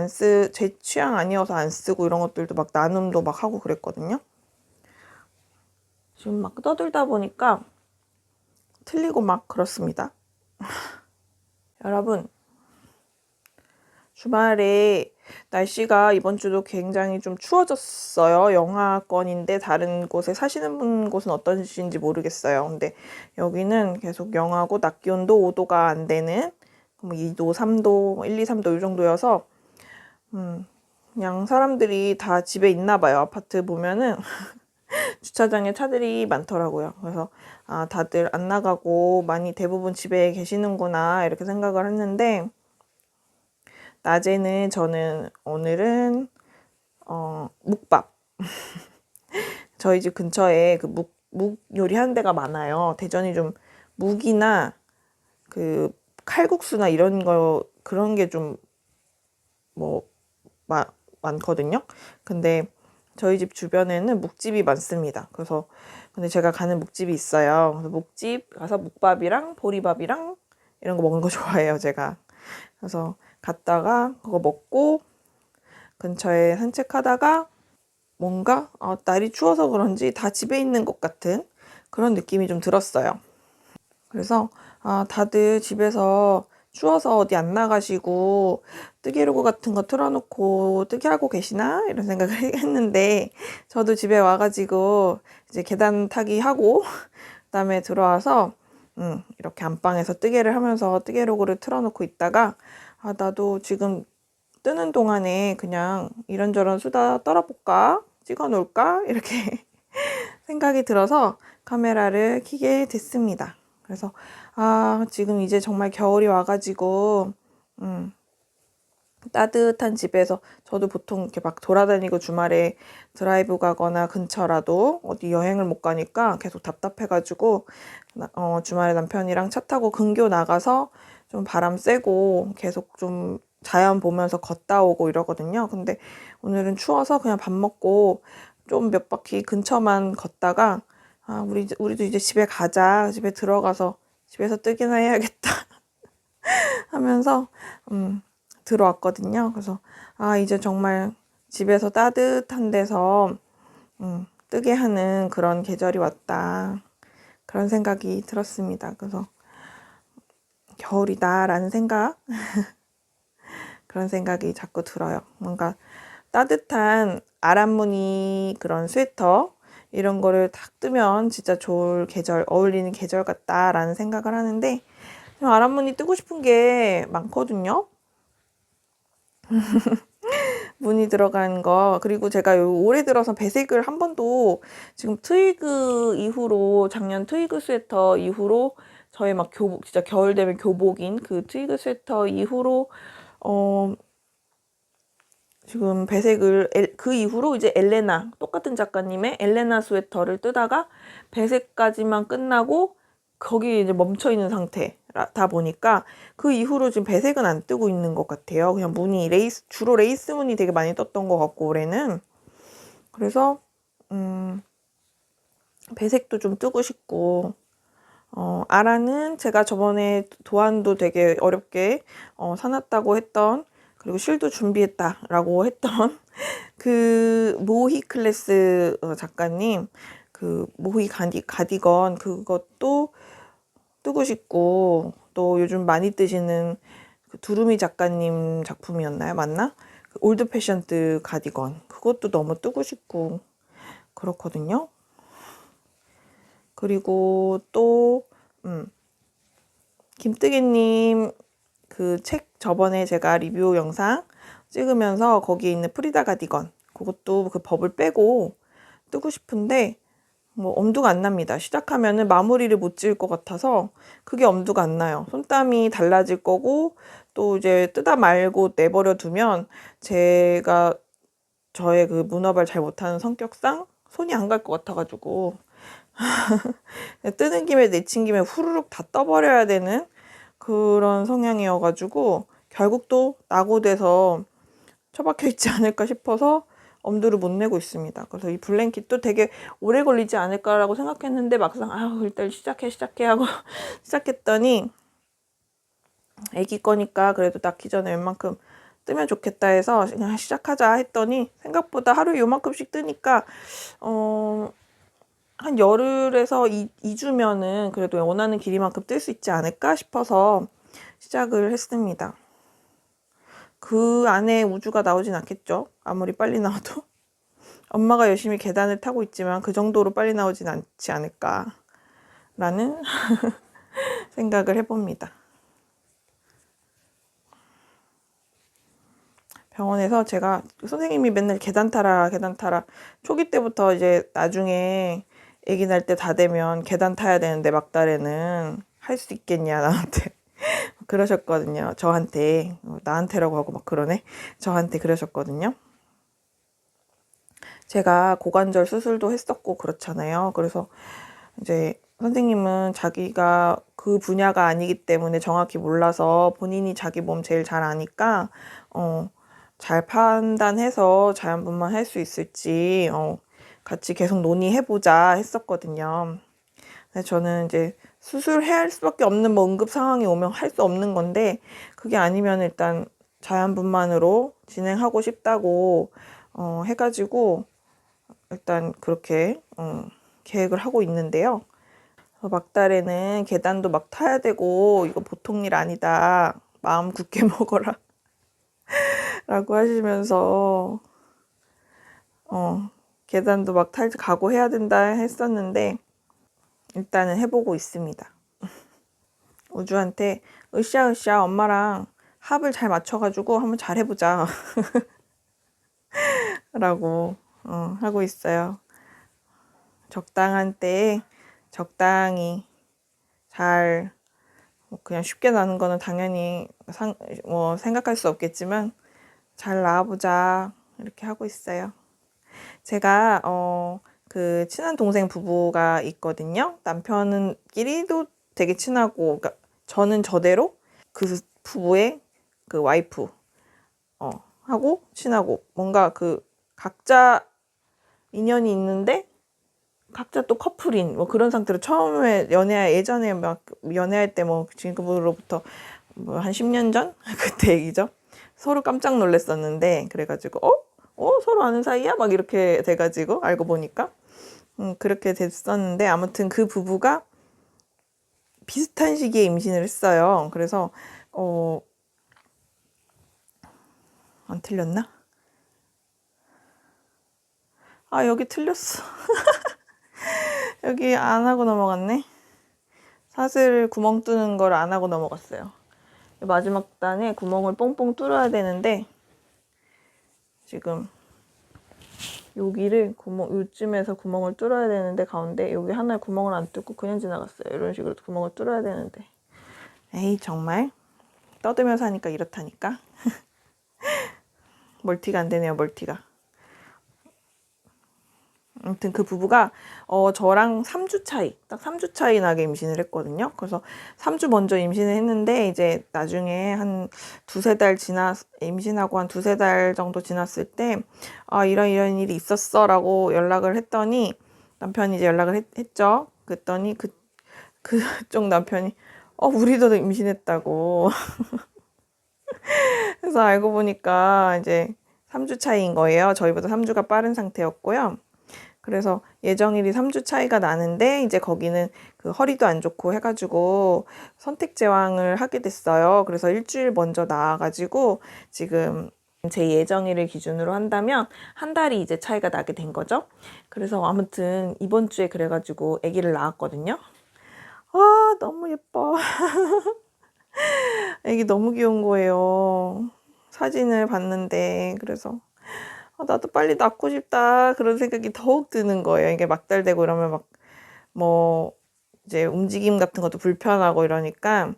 제 취향 아니어서 안 쓰고 이런 것들도 막 나눔도 막 하고 그랬거든요. 지금 막 떠들다 보니까 틀리고 막 그렇습니다. 여러분, 주말에 날씨가 이번 주도 굉장히 좀 추워졌어요. 영하권인데 다른 곳에 사시는 곳은 어떠신지 모르겠어요. 근데 여기는 계속 영하고 낮 기온도 5도가 안 되는 뭐 2도, 3도, 1, 2, 3도 이 정도여서 그냥 사람들이 다 집에 있나 봐요. 아파트 보면은 주차장에 차들이 많더라고요. 그래서 다들 안 나가고 많이 대부분 집에 계시는구나 이렇게 생각을 했는데 낮에는 저는 오늘은 묵밥 저희 집 근처에 그 묵 요리하는 데가 많아요. 대전이 좀 묵이나 그 칼국수나 이런 거 그런 게 좀 뭐 많거든요. 근데 저희 집 주변에는 묵집이 많습니다. 그래서 근데 제가 가는 묵집이 있어요. 그래서 묵집 가서 묵밥이랑 보리밥이랑 이런 거 먹는 거 좋아해요, 제가. 그래서 갔다가 그거 먹고 근처에 산책하다가 뭔가 날이 추워서 그런지 다 집에 있는 것 같은 그런 느낌이 좀 들었어요. 그래서 다들 집에서 추워서 어디 안 나가시고 뜨개로그 같은 거 틀어놓고 뜨개하고 계시나? 이런 생각을 했는데 저도 집에 와가지고 이제 계단 타기 하고 그다음에 들어와서 이렇게 안방에서 뜨개를 하면서 뜨개로그를 틀어놓고 있다가 나도 지금 뜨는 동안에 그냥 이런저런 수다 떨어볼까? 찍어 놓을까? 이렇게 생각이 들어서 카메라를 켜게 됐습니다. 그래서 지금 이제 정말 겨울이 와가지고 따뜻한 집에서 저도 보통 이렇게 막 돌아다니고 주말에 드라이브 가거나 근처라도 어디 여행을 못 가니까 계속 답답해가지고 주말에 남편이랑 차 타고 근교 나가서 좀 바람 쐬고 계속 좀 자연 보면서 걷다 오고 이러거든요. 근데 오늘은 추워서 그냥 밥 먹고 좀 몇 바퀴 근처만 걷다가 우리도 이제 집에 가자. 집에 들어가서 집에서 뜨기나 해야겠다 하면서 들어왔거든요. 그래서 이제 정말 집에서 따뜻한 데서 뜨게 하는 그런 계절이 왔다. 그런 생각이 들었습니다. 그래서 겨울이다라는 생각 그런 생각이 자꾸 들어요. 뭔가 따뜻한 아랫무늬 그런 스웨터 이런 거를 딱 뜨면 진짜 좋을 계절, 어울리는 계절 같다라는 생각을 하는데 아랫무늬 뜨고 싶은 게 많거든요. 무늬 들어간 거. 그리고 제가 올해 들어서 배색을 한 번도 지금 트위그 이후로 작년 트위그 스웨터 이후로 저의 막 교복 진짜 겨울 되면 교복인 그 트위그 스웨터 이후로 지금 배색을 그 이후로 이제 엘레나 똑같은 작가님의 엘레나 스웨터를 뜨다가 배색까지만 끝나고 거기 이제 멈춰 있는 상태다 보니까 그 이후로 지금 배색은 안 뜨고 있는 것 같아요. 그냥 무늬 주로 레이스 무늬 되게 많이 떴던 것 같고 올해는 그래서 배색도 좀 뜨고 싶고 아라는 제가 저번에 도안도 되게 어렵게 사놨다고 했던 그리고 실도 준비했다라고 했던 그 모히 클래스 작가님 그 모히 가디건 그것도 뜨고 싶고 또 요즘 많이 뜨시는 그 두루미 작가님 작품이었나요? 맞나? 그 올드 패션드 가디건 그것도 너무 뜨고 싶고 그렇거든요. 그리고 또 김뜨기님 그 책 저번에 제가 리뷰 영상 찍으면서 거기에 있는 프리다 가디건 그것도 그 버블 빼고 뜨고 싶은데 뭐 엄두가 안 납니다. 시작하면은 마무리를 못 지을 것 같아서 그게 엄두가 안 나요. 손땀이 달라질 거고 또 이제 뜨다 말고 내버려 두면 제가 저의 그 문어발 잘 못하는 성격상 손이 안 갈 것 같아가지고 뜨는 김에 내친 김에 후루룩 다 떠버려야 되는 그런 성향이어가지고 결국 또 낙오돼서 처박혀 있지 않을까 싶어서 엄두를 못 내고 있습니다. 그래서 이 블랭킷도 되게 오래 걸리지 않을까라고 생각했는데 막상 일단 시작해 하고 시작했더니 애기 거니까 그래도 낳기 전에 웬만큼 뜨면 좋겠다 해서 그냥 시작하자 했더니 생각보다 하루에 요만큼씩 뜨니까 한 열흘에서 2주면은 그래도 원하는 길이만큼 뜰 수 있지 않을까 싶어서 시작을 했습니다. 그 안에 우주가 나오진 않겠죠. 아무리 빨리 나와도. 엄마가 열심히 계단을 타고 있지만 그 정도로 빨리 나오진 않지 않을까라는 생각을 해봅니다. 병원에서 제가 선생님이 맨날 계단 타라 초기 때부터 이제 나중에 아기 날 때 다 되면 계단 타야 되는데 막달에는 할 수 있겠냐 나한테 그러셨거든요. 저한테 나한테라고 하고 막 그러네. 저한테 그러셨거든요. 제가 고관절 수술도 했었고 그렇잖아요. 그래서 이제 선생님은 자기가 그 분야가 아니기 때문에 정확히 몰라서 본인이 자기 몸 제일 잘 아니까 잘 판단해서 자연분만 할 수 있을지 같이 계속 논의해보자 했었거든요. 근데 저는 이제 수술해야 할 수밖에 없는 뭐 응급 상황이 오면 할 수 없는 건데 그게 아니면 일단 자연분만으로 진행하고 싶다고 해가지고 일단 그렇게 계획을 하고 있는데요. 막달에는 계단도 막 타야 되고 이거 보통 일 아니다. 마음 굳게 먹어라. 라고 하시면서 계단도 막 각오해야 된다 했었는데 일단은 해보고 있습니다. 우주한테 으쌰으쌰 엄마랑 합을 잘 맞춰가지고 한번 잘 해보자 라고 하고 있어요. 적당한 때에 적당히 잘 그냥 쉽게 나는 거는 당연히 생각할 수 없겠지만 잘 나와보자 이렇게 하고 있어요. 제가 그 친한 동생 부부가 있거든요. 남편은끼리도 되게 친하고 그러니까 저는 저대로 그 부부의 그 와이프 하고 친하고 뭔가 그 각자 인연이 있는데 각자 또 커플인 뭐 그런 상태로 처음에 예전에 막 연애할 때 뭐 지금으로부터 뭐 한 10년 전 그때 얘기죠. 서로 깜짝 놀랐었는데 그래가지고 서로 아는 사이야? 막 이렇게 돼가지고 알고 보니까 그렇게 됐었는데 아무튼 그 부부가 비슷한 시기에 임신을 했어요. 그래서 안 틀렸나? 여기 틀렸어. 여기 안 하고 넘어갔네. 사슬 구멍 뚫는 걸 안 하고 넘어갔어요. 마지막 단에 구멍을 뽕뽕 뚫어야 되는데 지금 여기를 요쯤에서 구멍을 뚫어야 되는데 가운데 여기 하나에 구멍을 안 뚫고 그냥 지나갔어요. 이런 식으로 구멍을 뚫어야 되는데 에이 정말 떠들면서 하니까 이렇다니까. 멀티가 안 되네요. 멀티가. 아무튼 그 부부가 저랑 3주 차이, 딱 3주 차이 나게 임신을 했거든요. 그래서 3주 먼저 임신을 했는데 이제 나중에 한 두세 달 임신하고 한 두세 달 정도 지났을 때 이런 일이 있었어라고 연락을 했더니 남편이 이제 연락을 했죠. 그랬더니 그쪽 남편이 우리도 임신했다고. 그래서 알고 보니까 이제 3주 차이인 거예요. 저희보다 3주가 빠른 상태였고요. 그래서 예정일이 3주 차이가 나는데 이제 거기는 그 허리도 안 좋고 해가지고 선택 제왕을 하게 됐어요. 그래서 일주일 먼저 나와가지고 지금 제 예정일을 기준으로 한다면 한 달이 이제 차이가 나게 된 거죠. 그래서 아무튼 이번 주에 그래가지고 아기를 낳았거든요. 너무 예뻐. 아기 너무 귀여운 거예요. 사진을 봤는데 그래서 나도 빨리 낳고 싶다 그런 생각이 더욱 드는 거예요. 이게 막달되고 이러면 뭐 이제 움직임 같은 것도 불편하고 이러니까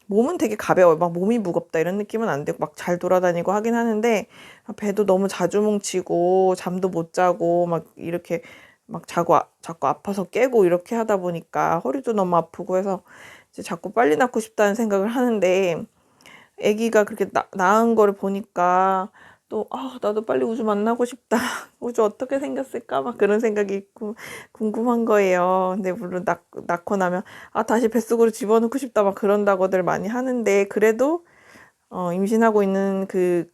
몸은 되게 가벼워요. 막 몸이 무겁다 이런 느낌은 안 되고 막 잘 돌아다니고 하긴 하는데 배도 너무 자주 뭉치고 잠도 못 자고 막 이렇게 막 자꾸 아파서 깨고 이렇게 하다 보니까 허리도 너무 아프고 해서 이제 자꾸 빨리 낳고 싶다는 생각을 하는데 아기가 그렇게 낳은 거를 보니까 또 나도 빨리 우주 만나고 싶다. 우주 어떻게 생겼을까? 막 그런 생각이 있고 궁금한 거예요. 근데 물론 낳고 나면 다시 뱃속으로 집어넣고 싶다 막 그런다고들 많이 하는데 그래도 임신하고 있는 그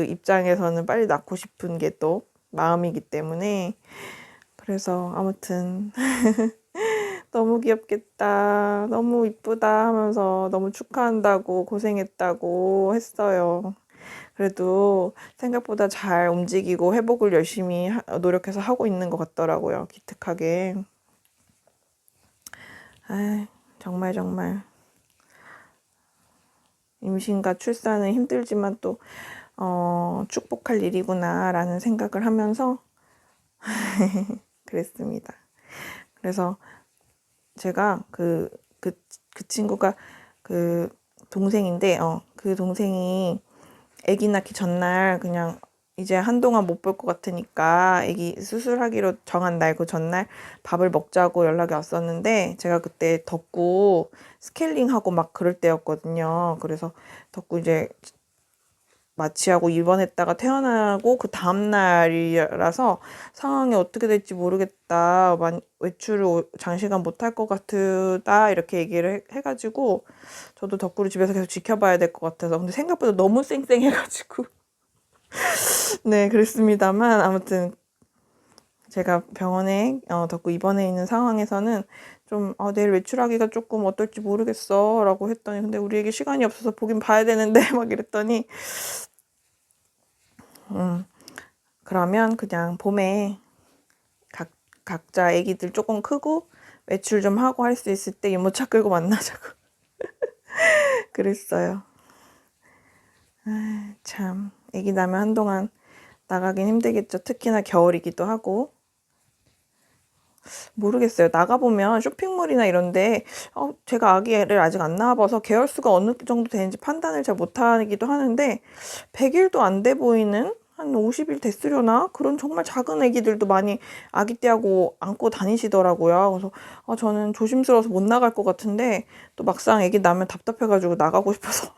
입장에서는 빨리 낳고 싶은 게 또 마음이기 때문에 그래서 아무튼 너무 귀엽겠다. 너무 이쁘다 하면서 너무 축하한다고 고생했다고 했어요. 그래도 생각보다 잘 움직이고 회복을 열심히 노력해서 하고 있는 것 같더라고요. 기특하게. 정말 임신과 출산은 힘들지만 또 축복할 일이구나 라는 생각을 하면서 그랬습니다. 그래서 제가 그 친구가 그 동생인데 그 동생이 아기 낳기 전날 그냥 이제 한동안 못 볼 것 같으니까 아기 수술하기로 정한 날 그 전날 밥을 먹자고 연락이 왔었는데 제가 그때 덕구 스케일링하고 막 그럴 때였거든요. 그래서 덕구 이제 마취하고 입원했다가 태어나고 그 다음날이라서 상황이 어떻게 될지 모르겠다. 외출을 장시간 못할 것 같다. 이렇게 얘기를 해가지고 저도 덕구를 집에서 계속 지켜봐야 될 것 같아서 근데 생각보다 너무 쌩쌩해가지고 네 그랬습니다만 아무튼 제가 병원에 덕구 입원해 있는 상황에서는 좀 내일 외출하기가 조금 어떨지 모르겠어 라고 했더니 근데 우리에게 시간이 없어서 보긴 봐야 되는데 막 이랬더니 그러면 그냥 봄에 각자 아기들 조금 크고 외출 좀 하고 할 수 있을 때 유모차 끌고 만나자고 그랬어요. 참 아기 낳으면 한동안 나가긴 힘들겠죠. 특히나 겨울이기도 하고 모르겠어요. 나가보면 쇼핑몰이나 이런데 제가 아기를 아직 안 낳아봐서 개월수가 어느 정도 되는지 판단을 잘 못하기도 하는데 100일도 안 돼 보이는 한 50일 됐으려나? 그런 정말 작은 아기들도 많이 아기 떼하고 안고 다니시더라고요. 그래서 저는 조심스러워서 못 나갈 것 같은데 또 막상 아기 낳으면 답답해가지고 나가고 싶어서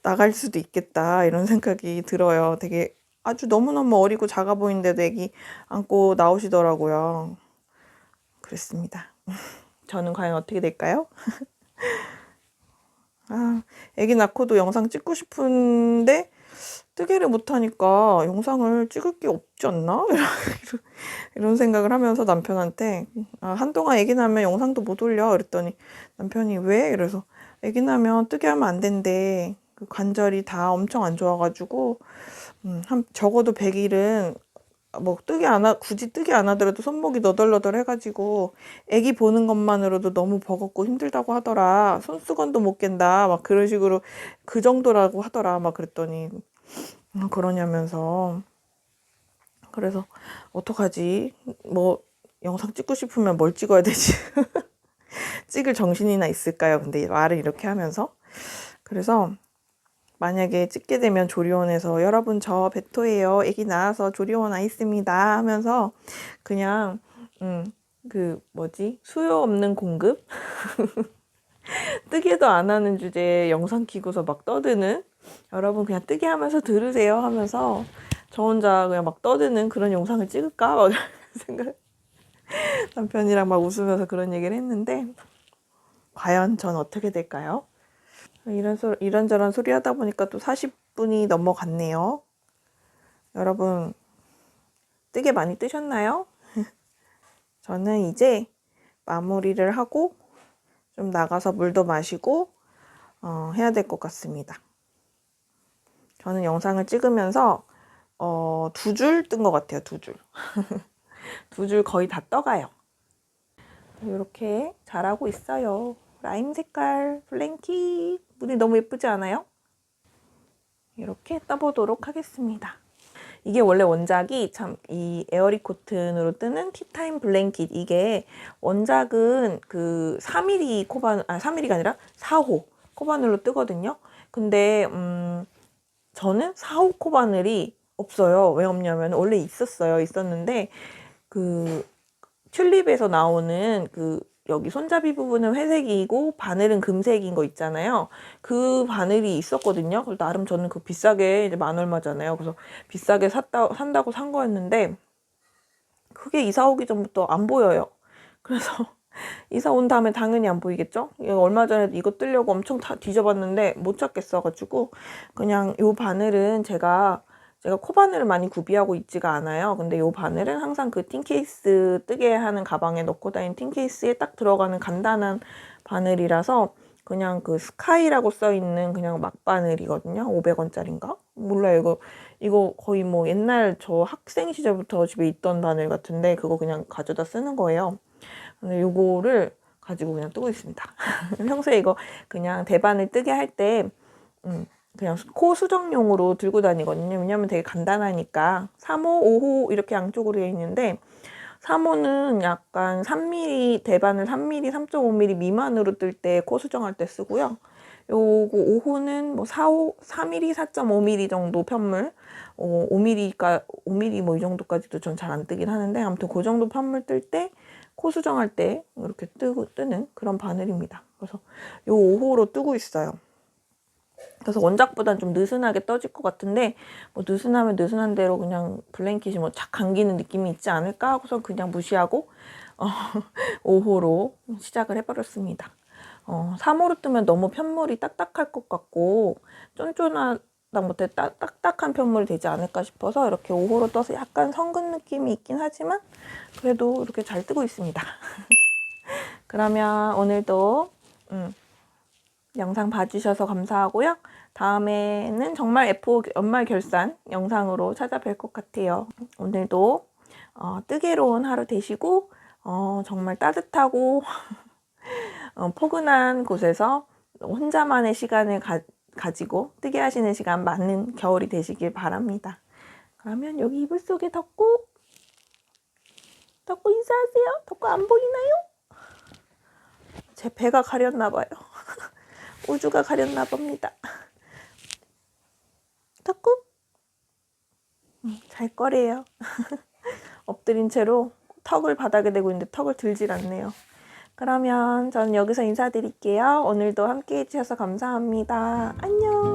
나갈 수도 있겠다 이런 생각이 들어요. 되게 아주 너무너무 어리고 작아 보이는데도 아기 안고 나오시더라고요. 그랬습니다. 저는 과연 어떻게 될까요? 아기 낳고도 영상 찍고 싶은데 뜨개를 못하니까 영상을 찍을 게 없지 않나? 이런 생각을 하면서 남편한테 한동안 아기 낳으면 영상도 못 올려 그랬더니 남편이 왜? 이래서 아기 낳으면 뜨개하면 안 된대. 그 관절이 다 엄청 안 좋아가지고 적어도 100일은 뭐 굳이 뜨개 안 하더라도 손목이 너덜너덜 해가지고 애기 보는 것만으로도 너무 버겁고 힘들다고 하더라. 손수건도 못 깬다. 막 그런 식으로 그 정도라고 하더라. 막 그랬더니 그러냐면서. 그래서 어떡하지? 뭐 영상 찍고 싶으면 뭘 찍어야 되지? 찍을 정신이나 있을까요? 근데 말을 이렇게 하면서. 그래서 만약에 찍게 되면 조리원에서 여러분 저 베토예요. 애기 낳아서 조리원 와 있습니다 하면서 그냥 그 뭐지? 수요 없는 공급? 뜨개도 안 하는 주제에 영상 키고서 막 떠드는 여러분 그냥 뜨개 하면서 들으세요 하면서 저 혼자 그냥 막 떠드는 그런 영상을 찍을까? 막 생각 남편이랑 막 웃으면서 그런 얘기를 했는데 과연 전 어떻게 될까요? 이런저런 소리 하다 보니까 또 40분이 넘어갔네요. 여러분, 뜨개 많이 뜨셨나요? 저는 이제 마무리를 하고 좀 나가서 물도 마시고 해야 될 것 같습니다. 저는 영상을 찍으면서 2줄 뜬 것 같아요. 2줄. 2줄 거의 다 떠가요. 이렇게 잘하고 있어요. 라임 색깔 블랭킷 무늬 너무 예쁘지 않아요? 이렇게 떠보도록 하겠습니다. 이게 원래 원작이 참 이 에어리 코튼으로 뜨는 티타임 블랭킷, 이게 원작은 그 4mm 코바늘, 3mm가 아니라 4호 코바늘로 뜨거든요. 근데 저는 4호 코바늘이 없어요. 왜 없냐면 원래 있었는데 그 튤립에서 나오는 그 여기 손잡이 부분은 회색이고 바늘은 금색인 거 있잖아요. 그 바늘이 있었거든요. 그래서 나름 저는 그 비싸게 이제 만 얼마잖아요. 그래서 비싸게 산다고 산 거였는데 그게 이사 오기 전부터 안 보여요. 그래서 이사 온 다음에 당연히 안 보이겠죠? 얼마 전에 이거 뜨려고 엄청 다 뒤져봤는데 못 찾겠어가지고 그냥 요 바늘은 제가 코바늘을 많이 구비하고 있지가 않아요. 근데 요 바늘은 항상 그 틴케이스 뜨게 하는 가방에 넣고 다니는 틴케이스에 딱 들어가는 간단한 바늘이라서 그냥 그 스카이라고 써있는 그냥 막바늘이거든요. 500원짜리인가? 몰라요. 이거 거의 뭐 옛날 저 학생 시절부터 집에 있던 바늘 같은데 그거 그냥 가져다 쓰는 거예요. 근데 요거를 가지고 그냥 뜨고 있습니다. 평소에 이거 그냥 대바늘 뜨게 할 때 그냥 코 수정용으로 들고 다니거든요. 왜냐면 되게 간단하니까. 3호, 5호 이렇게 양쪽으로 돼 있는데 3호는 약간 3mm, 대바늘 3mm, 3.5mm 미만으로 뜰 때 코 수정할 때 쓰고요. 요거 5호는 뭐 4mm, 4.5mm 정도 편물, 5mm 뭐 이 정도까지도 전 잘 안 뜨긴 하는데 아무튼 그 정도 편물 뜰 때 코 수정할 때 이렇게 뜨는 그런 바늘입니다. 그래서 요 5호로 뜨고 있어요. 그래서 원작보다는 좀 느슨하게 떠질 것 같은데 뭐 느슨하면 느슨한 대로 그냥 블랭킷이 뭐 착 감기는 느낌이 있지 않을까 하고서 그냥 무시하고 5호로 시작을 해버렸습니다. 3호로 뜨면 너무 편물이 딱딱할 것 같고 쫀쫀하다 못해 딱딱한 편물이 되지 않을까 싶어서 이렇게 5호로 떠서 약간 성근 느낌이 있긴 하지만 그래도 이렇게 잘 뜨고 있습니다. 그러면 오늘도 영상 봐주셔서 감사하고요. 다음에는 정말 F5 연말 결산 영상으로 찾아뵐 것 같아요. 오늘도 뜨개로운 하루 되시고 정말 따뜻하고 포근한 곳에서 혼자만의 시간을 가지고 뜨개 하시는 시간 많은 겨울이 되시길 바랍니다. 그러면 여기 이불 속에 덮고 인사하세요. 덮고 안 보이나요? 제 배가 가렸나 봐요. 우주가 가렸나 봅니다. 덕구? 잘 거래요. 엎드린 채로 턱을 바닥에 대고 있는데 턱을 들질 않네요. 그러면 저는 여기서 인사드릴게요. 오늘도 함께 해주셔서 감사합니다. 안녕.